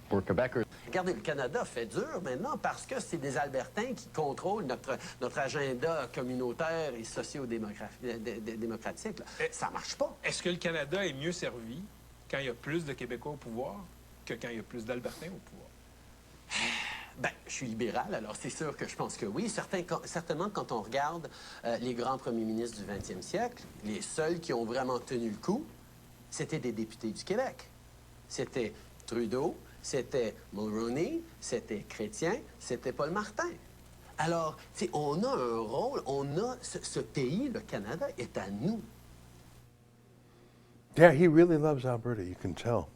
we're Quebecers. Regardez, le Canada fait dur maintenant parce que c'est des Albertains qui contrôlent notre agenda communautaire et socio-démocratique. Ça marche pas. Est-ce que le Canada est mieux servi quand il y a plus de Québécois au pouvoir que quand il y a plus d'Albertains au pouvoir? Ben, je suis libéral, alors c'est sûr que je pense que oui. Certainement, quand on regarde les grands premiers ministres du 20e siècle, les seuls qui ont vraiment tenu le coup, c'était des députés du Québec. C'était Trudeau, c'était Mulroney, c'était Chrétien, c'était Paul Martin. Alors, on a un rôle, ce pays, le Canada, est à nous. Yeah, he really loves Alberta, you can tell.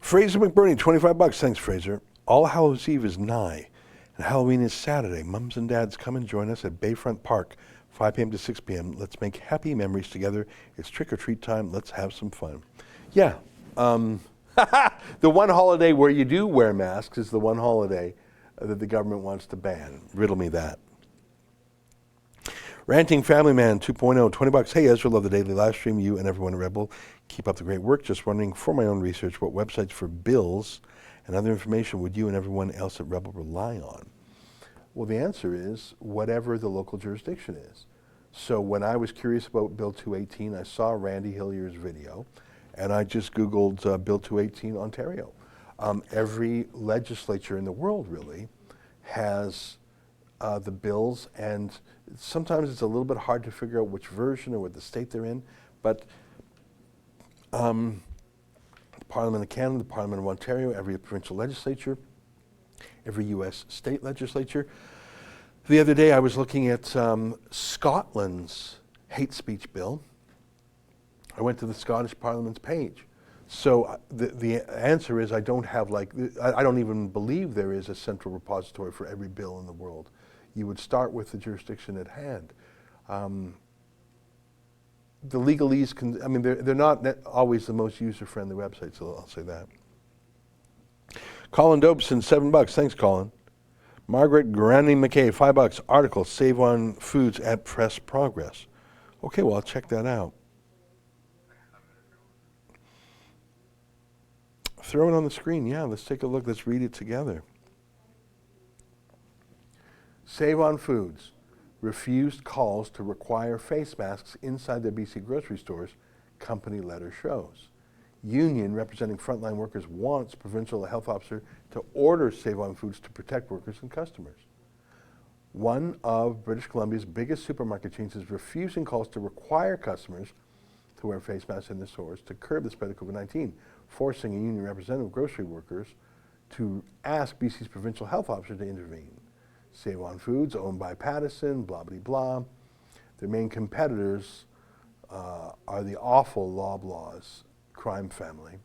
Fraser McBurney, $25. Thanks, Fraser. All Hallows Eve is nigh, and Halloween is Saturday. Mums and dads, come and join us at Bayfront Park, 5 p.m. to 6 p.m. Let's make happy memories together. It's trick-or-treat time. Let's have some fun. Yeah. The one holiday where you do wear masks is the one holiday that the government wants to ban. Riddle me that. Ranting Family Man 2.0, $20. Hey Ezra, love the daily live stream. You and everyone at Rebel, keep up the great work. Just wondering, for my own research, what websites for bills and other information would you and everyone else at Rebel rely on? Well, the answer is whatever the local jurisdiction is. So when I was curious about Bill 218, I saw Randy Hillier's video, and I just Googled Bill 218 Ontario. Every legislature in the world really has the bills, and sometimes it's a little bit hard to figure out which version or what the state they're in, but the Parliament of Canada, the Parliament of Ontario, every provincial legislature, every U.S. state legislature. The other day I was looking at Scotland's hate speech bill. I went to the Scottish Parliament's page. So the answer is I don't even believe there is a central repository for every bill in the world. You would start with the jurisdiction at hand. The legalese they're not always the most user-friendly websites, so I'll say that. Colin Dobson, $7. Thanks, Colin. Margaret Granny McKay, $5. Article, Save on Foods at Press Progress. Okay, well, I'll check that out. Throw it on the screen. Yeah, let's take a look. Let's read it together. Save on Foods refused calls to require face masks inside their BC grocery stores, company letter shows. Union representing frontline workers wants provincial health officer to order Save on Foods to protect workers and customers. One of British Columbia's biggest supermarket chains is refusing calls to require customers to wear face masks in the stores to curb the spread of COVID-19, forcing a union representative of grocery workers to ask BC's provincial health officer to intervene. Save on Foods, owned by Pattison, blah, blah, blah. Their main competitors are the awful Loblaws crime family.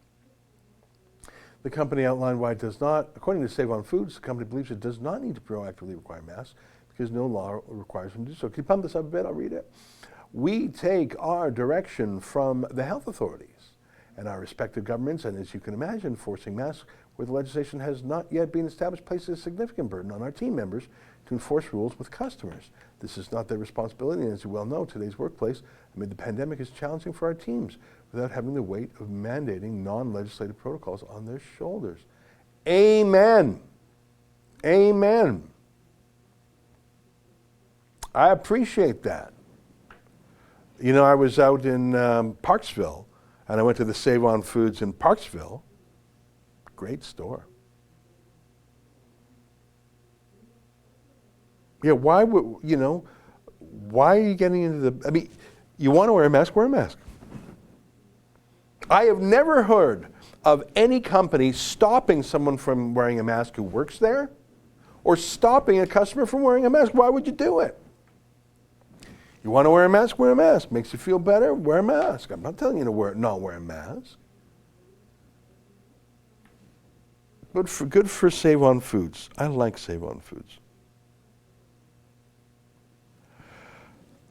The company outlined why it does not, according to Save on Foods, the company believes it does not need to proactively require masks because no law requires them to do so. Can you pump this up a bit? I'll read it. We take our direction from the health authorities and our respective governments, and as you can imagine, forcing masks where the legislation has not yet been established places a significant burden on our team members to enforce rules with customers. This is not their responsibility, and as you well know, today's workplace amid the pandemic is challenging for our teams without having the weight of mandating non-legislative protocols on their shoulders. Amen. Amen. I appreciate that. You know, I was out in Parksville, and I went to the Save On Foods in Parksville. Great store. Yeah, why would, you know, why are you getting into the, I mean, you want to wear a mask, wear a mask. I have never heard of any company stopping someone from wearing a mask who works there, or stopping a customer from wearing a mask. Why would you do it? You want to wear a mask, wear a mask. Makes you feel better, wear a mask. I'm not telling you to not wear a mask. Good for Save On Foods. I like Save On Foods.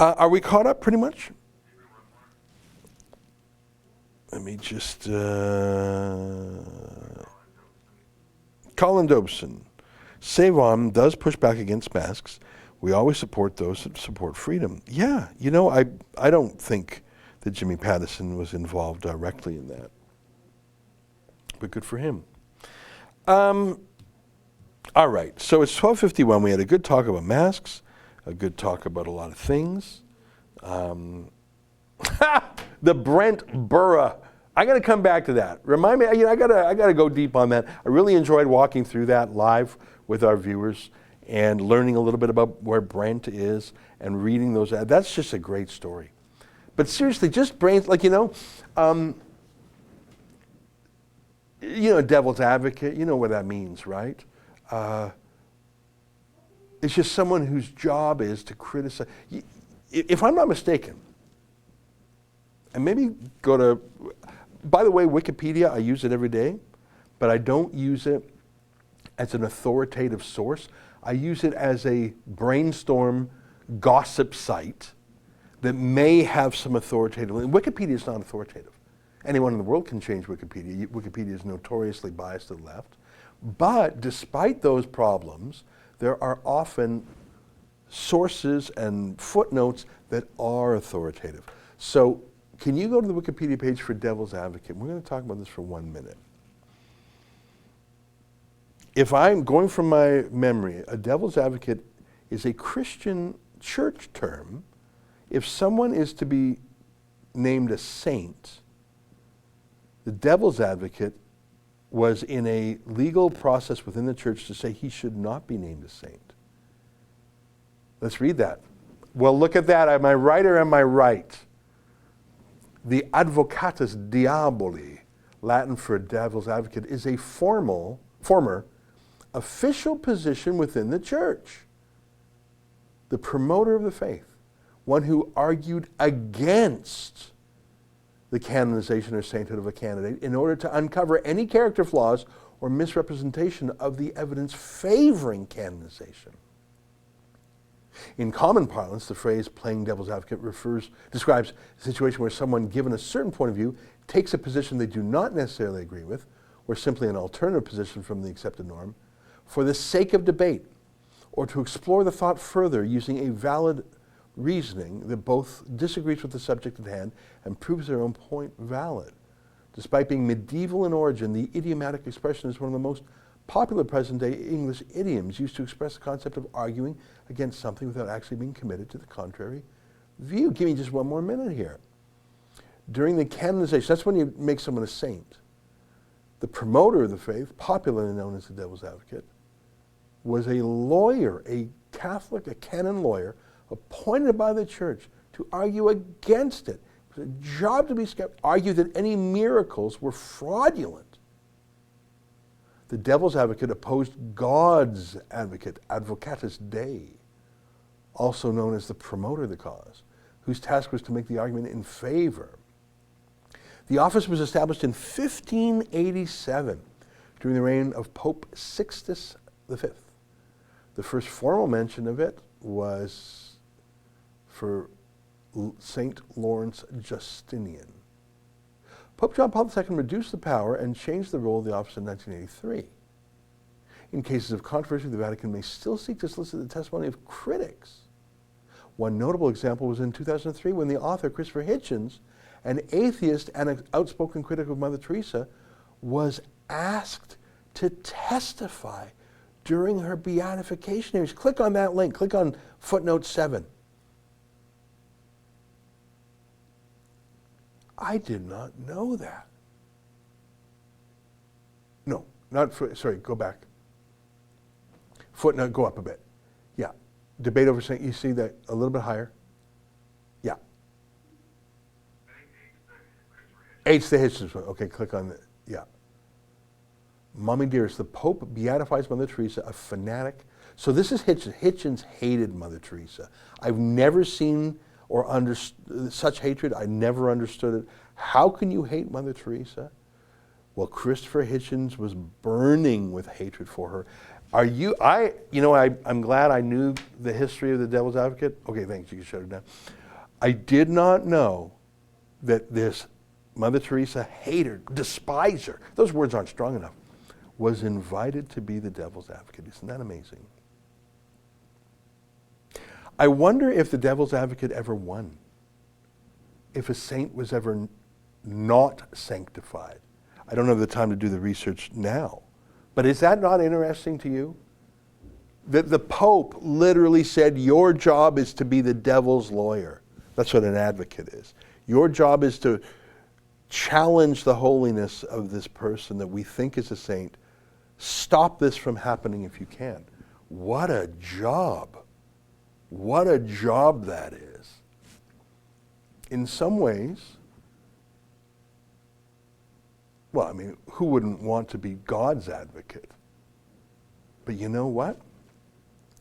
Are we caught up pretty much? Let me just... Colin Dobson. Save On does push back against masks. We always support those that support freedom. Yeah, you know, I don't think that Jimmy Pattison was involved directly in that. But good for him. All right, so it's 12:51. We had a good talk about masks, a good talk about a lot of things. The Brent Burra. I got to come back to that. Remind me, you know, I gotta go deep on that. I really enjoyed walking through that live with our viewers and learning a little bit about where Brent is and reading those ads. That's just a great story. But seriously, just brains, like, you know, devil's advocate, you know what that means, right? It's just someone whose job is to criticize. If I'm not mistaken, and maybe go to, by the way, Wikipedia, I use it every day, but I don't use it as an authoritative source. I use it as a brainstorm gossip site that may have some authoritative. Wikipedia is not authoritative. Anyone in the world can change Wikipedia. Wikipedia is notoriously biased to the left. But despite those problems, there are often sources and footnotes that are authoritative. So can you go to the Wikipedia page for Devil's Advocate? We're going to talk about this for 1 minute. If I'm going from my memory, a devil's advocate is a Christian church term. If someone is to be named a saint, the devil's advocate was in a legal process within the church to say he should not be named a saint. Let's read that. Well, look at that. Am I right or am I right? The advocatus diaboli, Latin for devil's advocate, is a former official position within the church. The promoter of the faith, one who argued against the canonization or sainthood of a candidate in order to uncover any character flaws or misrepresentation of the evidence favoring canonization. In common parlance, the phrase playing devil's advocate describes a situation where someone given a certain point of view takes a position they do not necessarily agree with, or simply an alternative position from the accepted norm, for the sake of debate, or to explore the thought further using a valid reasoning that both disagrees with the subject at hand and proves their own point valid. Despite being medieval in origin, the idiomatic expression is one of the most popular present-day English idioms used to express the concept of arguing against something without actually being committed to the contrary view. Give me just 1 more minute here. During the canonization, that's when you make someone a saint. The promoter of the faith, popularly known as the devil's advocate, was a lawyer, a Catholic, a canon lawyer, appointed by the church to argue against it. It was a job to be argue that any miracles were fraudulent. The devil's advocate opposed God's advocate, advocatus Dei, also known as the promoter of the cause, whose task was to make the argument in favor. The office was established in 1587 during the reign of Pope Sixtus V. The first formal mention of it was for St. Lawrence Justinian. Pope John Paul II reduced the power and changed the role of the office in 1983. In cases of controversy, the Vatican may still seek to solicit the testimony of critics. One notable example was in 2003 when the author Christopher Hitchens, an atheist and an outspoken critic of Mother Teresa, was asked to testify during her beatification hearings. Click on that link. Click on footnote 7. I did not know that. No, sorry, go back. Footnote, go up a bit. Yeah. Debate over Saint, you see that a little bit higher? Yeah. 8's the Hitchens one. Okay, click on the, yeah. Mommy dearest, the Pope beatifies Mother Teresa, a fanatic. So this is Hitchens. Hitchens hated Mother Teresa. I've never seen or understood such hatred. I never understood it. How can you hate Mother Teresa? Well, Christopher Hitchens was burning with hatred for her. I'm glad I knew the history of the Devil's Advocate. Okay, thanks, you can shut it down. I did not know that this Mother Teresa hater, despiser, those words aren't strong enough, was invited to be the Devil's Advocate. Isn't that amazing? I wonder if the Devil's Advocate ever won. If a saint was ever not sanctified. I don't have the time to do the research now. But is that not interesting to you? That the Pope literally said, your job is to be the devil's lawyer. That's what an advocate is. Your job is to challenge the holiness of this person that we think is a saint. Stop this from happening if you can. What a job. What a job that is. In some ways, well, I mean, who wouldn't want to be God's advocate? But you know what?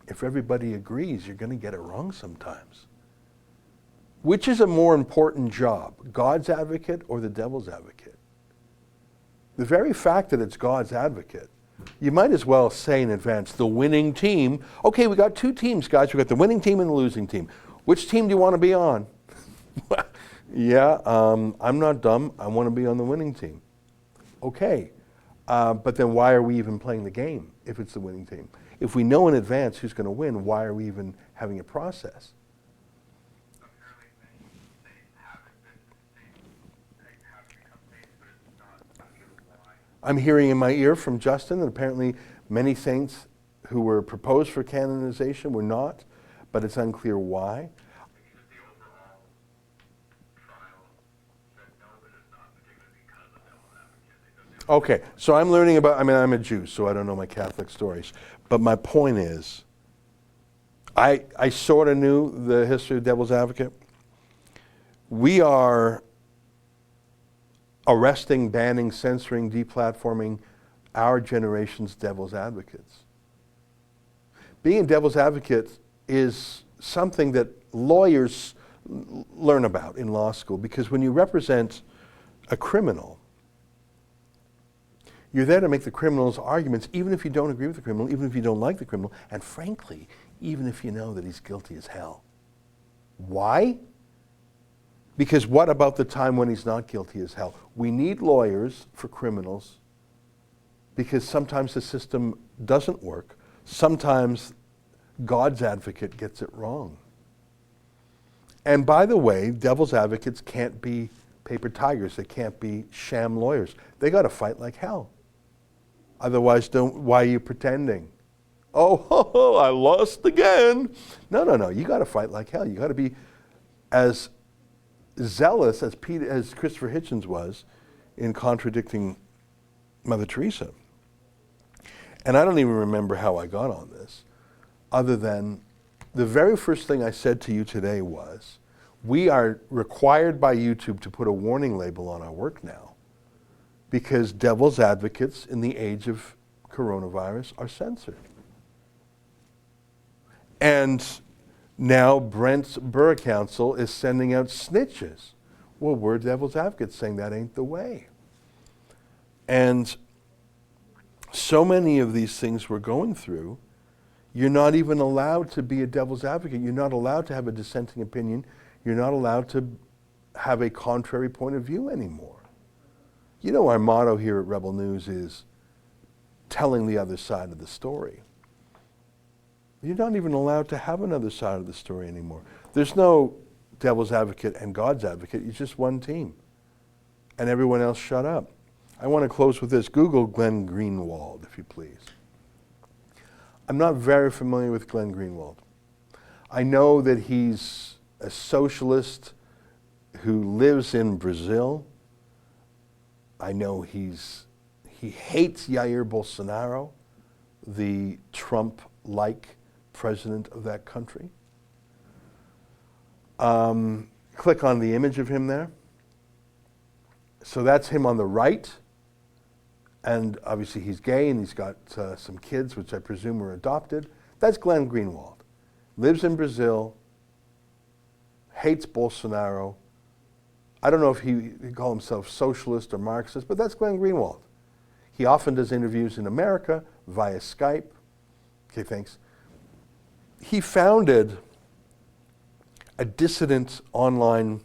If everybody agrees, you're going to get it wrong sometimes. Which is a more important job, God's advocate or the devil's advocate? The very fact that it's God's advocate, you might as well say in advance, the winning team. Okay, we got 2 teams, guys. We got the winning team and the losing team. Which team do you want to be on? Yeah, I'm not dumb. I want to be on the winning team. Okay, but then why are we even playing the game if it's the winning team? If we know in advance who's going to win, why are we even having a process? I'm hearing in my ear from Justin that apparently many saints who were proposed for canonization were not, but it's unclear why. Okay, so I'm learning about, I'm a Jew, so I don't know my Catholic stories. But my point is, I sort of knew the history of Devil's Advocate. We are arresting, banning, censoring, deplatforming our generation's Devil's Advocates. Being a Devil's Advocate is something that lawyers learn about in law school, because when you represent a criminal, you're there to make the criminal's arguments, even if you don't agree with the criminal, even if you don't like the criminal, and frankly, even if you know that he's guilty as hell. Why? Because what about the time when he's not guilty as hell? We need lawyers for criminals because sometimes the system doesn't work. Sometimes God's advocate gets it wrong. And by the way, devil's advocates can't be paper tigers. They can't be sham lawyers. They got to fight like hell. Otherwise, why are you pretending? Oh, I lost again. No. You got to fight like hell. You got to be as zealous as Christopher Hitchens was in contradicting Mother Teresa. And I don't even remember how I got on this, other than the very first thing I said to you today was, we are required by YouTube to put a warning label on our work now, because devil's advocates in the age of coronavirus are censored. And now Brent's Council is sending out snitches. Well, we're devil's advocates saying that ain't the way. And so many of these things we're going through, you're not even allowed to be a devil's advocate. You're not allowed to have a dissenting opinion. You're not allowed to have a contrary point of view anymore. You know, our motto here at Rebel News is telling the other side of the story. You're not even allowed to have another side of the story anymore. There's no devil's advocate and God's advocate. It's just one team. And everyone else shut up. I want to close with this. Google Glenn Greenwald, if you please. I'm not very familiar with Glenn Greenwald. I know that he's a socialist who lives in Brazil. I know he hates Jair Bolsonaro, the Trump-like president of that country. Click on the image of him there. So that's him on the right. And obviously he's gay and he's got some kids, which I presume were adopted. That's Glenn Greenwald. Lives in Brazil, hates Bolsonaro. I don't know if he'd call himself socialist or Marxist, but that's Glenn Greenwald. He often does interviews in America via Skype. Okay, thanks. He founded a dissident online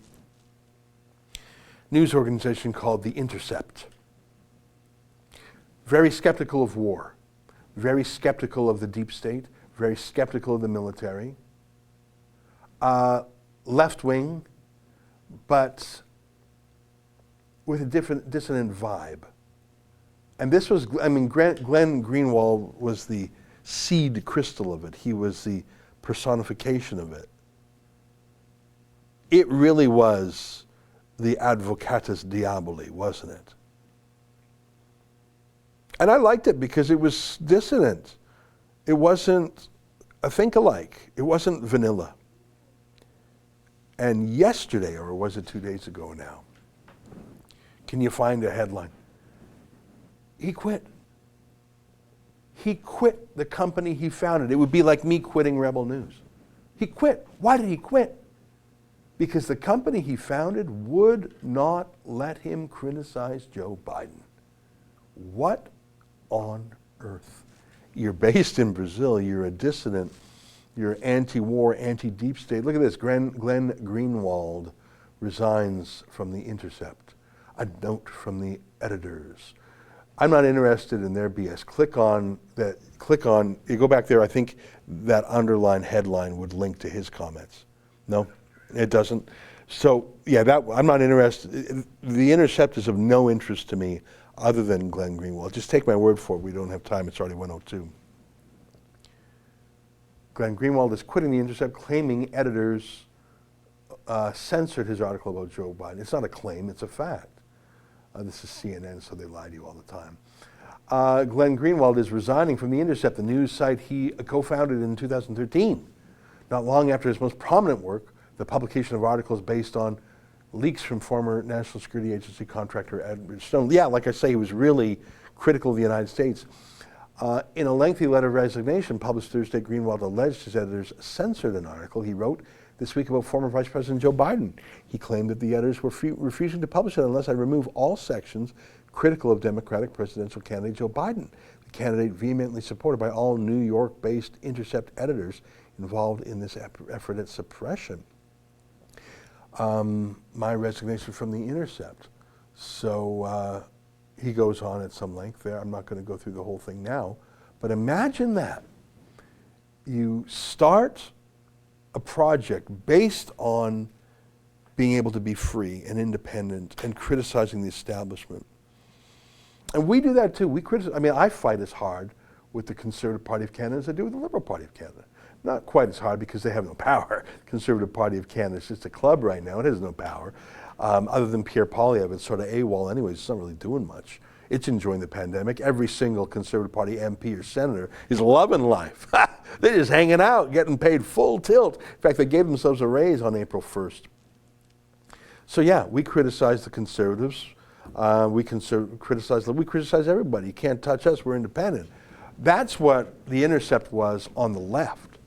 news organization called The Intercept. Very skeptical of war, very skeptical of the deep state, very skeptical of the military, left-wing, but with a different dissonant vibe. And this was, I mean, Glenn Greenwald was the seed crystal of it. He was the personification of it. It really was the advocatus diaboli, wasn't it? And I liked it because it was dissonant. It wasn't a think-alike. It wasn't vanilla. And yesterday, or was it 2 days ago now, can you find a headline? He quit. He quit the company he founded. It would be like me quitting Rebel News. He quit. Why did he quit? Because the company he founded would not let him criticize Joe Biden. What on earth? You're based in Brazil, you're a dissident, you're anti-war, anti-deep state. Look at this, Glenn Greenwald resigns from The Intercept. A note from the editors. I'm not interested in their BS. Click on, you go back there, I think that underline headline would link to his comments. No, it doesn't. So, yeah, I'm not interested. The Intercept is of no interest to me other than Glenn Greenwald. Just take my word for it. We don't have time. It's already 1:02. Glenn Greenwald is quitting The Intercept, claiming editors censored his article about Joe Biden. It's not a claim, it's a fact. This is CNN, so they lie to you all the time. Glenn Greenwald is resigning from The Intercept, the news site he co-founded in 2013. Not long after his most prominent work, the publication of articles based on leaks from former National Security Agency contractor Edward Snowden. Yeah, like I say, he was really critical of the United States. In a lengthy letter of resignation published Thursday, Greenwald alleged his editors censored an article he wrote this week about former Vice President Joe Biden. He claimed that the editors were refusing to publish it unless I remove all sections critical of Democratic presidential candidate Joe Biden, the candidate vehemently supported by all New York-based Intercept editors involved in this effort at suppression. My resignation from The Intercept. So he goes on at some length there. I'm not going to go through the whole thing now, but imagine that. You start a project based on being able to be free and independent and criticizing the establishment. And we do that too. We criticize, I mean, I fight as hard with the Conservative Party of Canada as I do with the Liberal Party of Canada. Not quite as hard because they have no power. Conservative Party of Canada is just a club right now. It has no power. Other than Pierre Poilievre, it's sort of AWOL anyways. It's not really doing much. It's enjoying the pandemic. Every single Conservative Party MP or senator is loving life. They're just hanging out, getting paid full tilt. In fact, they gave themselves a raise on April 1st. So yeah, we criticize the Conservatives. We criticize everybody. You can't touch us. We're independent. That's what The Intercept was on the left.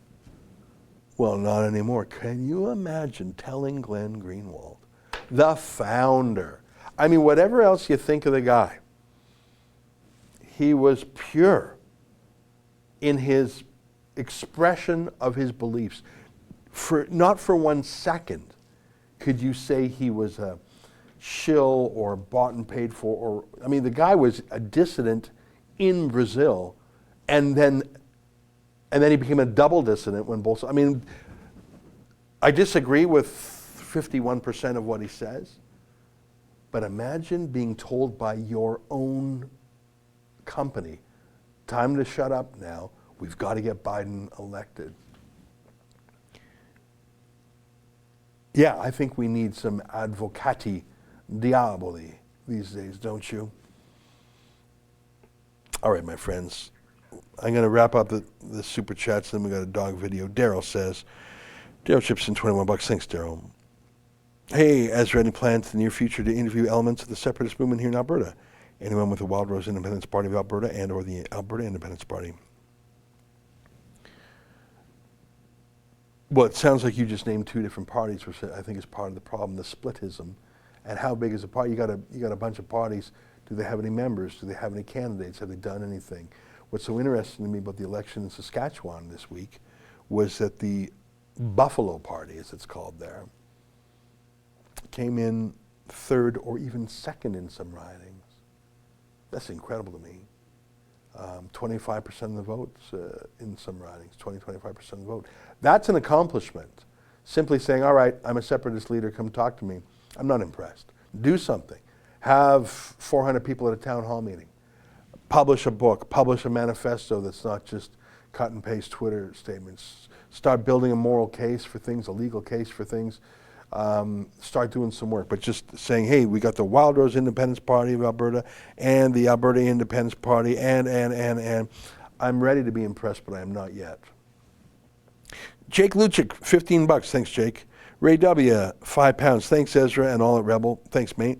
Well, not anymore. Can you imagine telling Glenn Greenwald, the founder, I mean, whatever else you think of the guy, he was pure in his expression of his beliefs. Not for 1 second could you say he was a shill or bought and paid for, or, I mean, the guy was a dissident in Brazil, and then he became a double dissident when Bolsonaro, I mean, I disagree with 51% of what he says, but imagine being told by your own company, time to shut up now, we've got to get Biden elected. Yeah, I think we need some advocati diaboli these days, don't you? All right, my friends, I'm going to wrap up the super chats, then we got a dog video. Daryl says, Daryl chips in 21 bucks. Thanks, Daryl. Hey, Ezra, any plans in the near future to interview elements of the separatist movement here in Alberta? Anyone with the Wild Rose Independence Party of Alberta and or the Alberta Independence Party? Well, it sounds like you just named two different parties, which I think is part of the problem, the splitism. And how big is a party? You got a bunch of parties. Do they have any members? Do they have any candidates? Have they done anything? What's so interesting to me about the election in Saskatchewan this week was that the Buffalo Party, as it's called there, came in third or even second in some ridings. That's incredible to me. 25% of the votes in some ridings, 25% of the vote. That's an accomplishment. Simply saying, all right, I'm a separatist leader, come talk to me. I'm not impressed. Do something. Have 400 people at a town hall meeting. Publish a book, publish a manifesto that's not just cut and paste Twitter statements. Start building a moral case for things, a legal case for things. Start doing some work, but just saying, hey, we got the Wild Rose Independence Party of Alberta and the Alberta Independence Party, and I'm ready to be impressed, but I am not yet. Jake Luchik, 15 bucks. Thanks, Jake. Ray W., £5. Thanks, Ezra, and all at Rebel. Thanks, mate.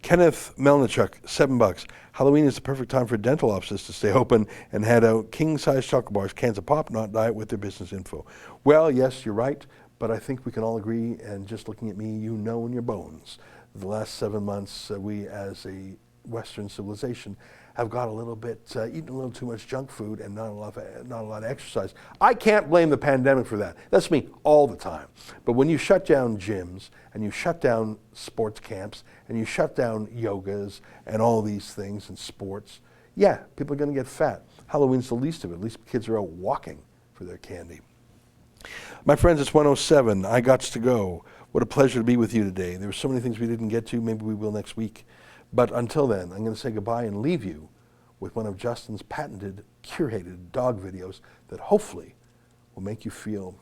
Kenneth Melnichuk, $7. Halloween is the perfect time for dental offices to stay open and hand out king-size chocolate bars, cans of pop, not diet, with their business info. Well, yes, you're right. But I think we can all agree, and just looking at me, you know in your bones, the last 7 months, we as a Western civilization have got a little bit, eaten a little too much junk food and not a lot of exercise. I can't blame the pandemic for that. That's me all the time. But when you shut down gyms, and you shut down sports camps, and you shut down yogas and all these things and sports, yeah, people are going to get fat. Halloween's the least of it. At least kids are out walking for their candy. My friends, it's 1:07. I got to go. What a pleasure to be with you today. There were so many things we didn't get to. Maybe we will next week. But until then, I'm going to say goodbye and leave you with one of Justin's patented, curated dog videos that hopefully will make you feel,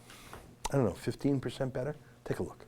I don't know, 15% better? Take a look.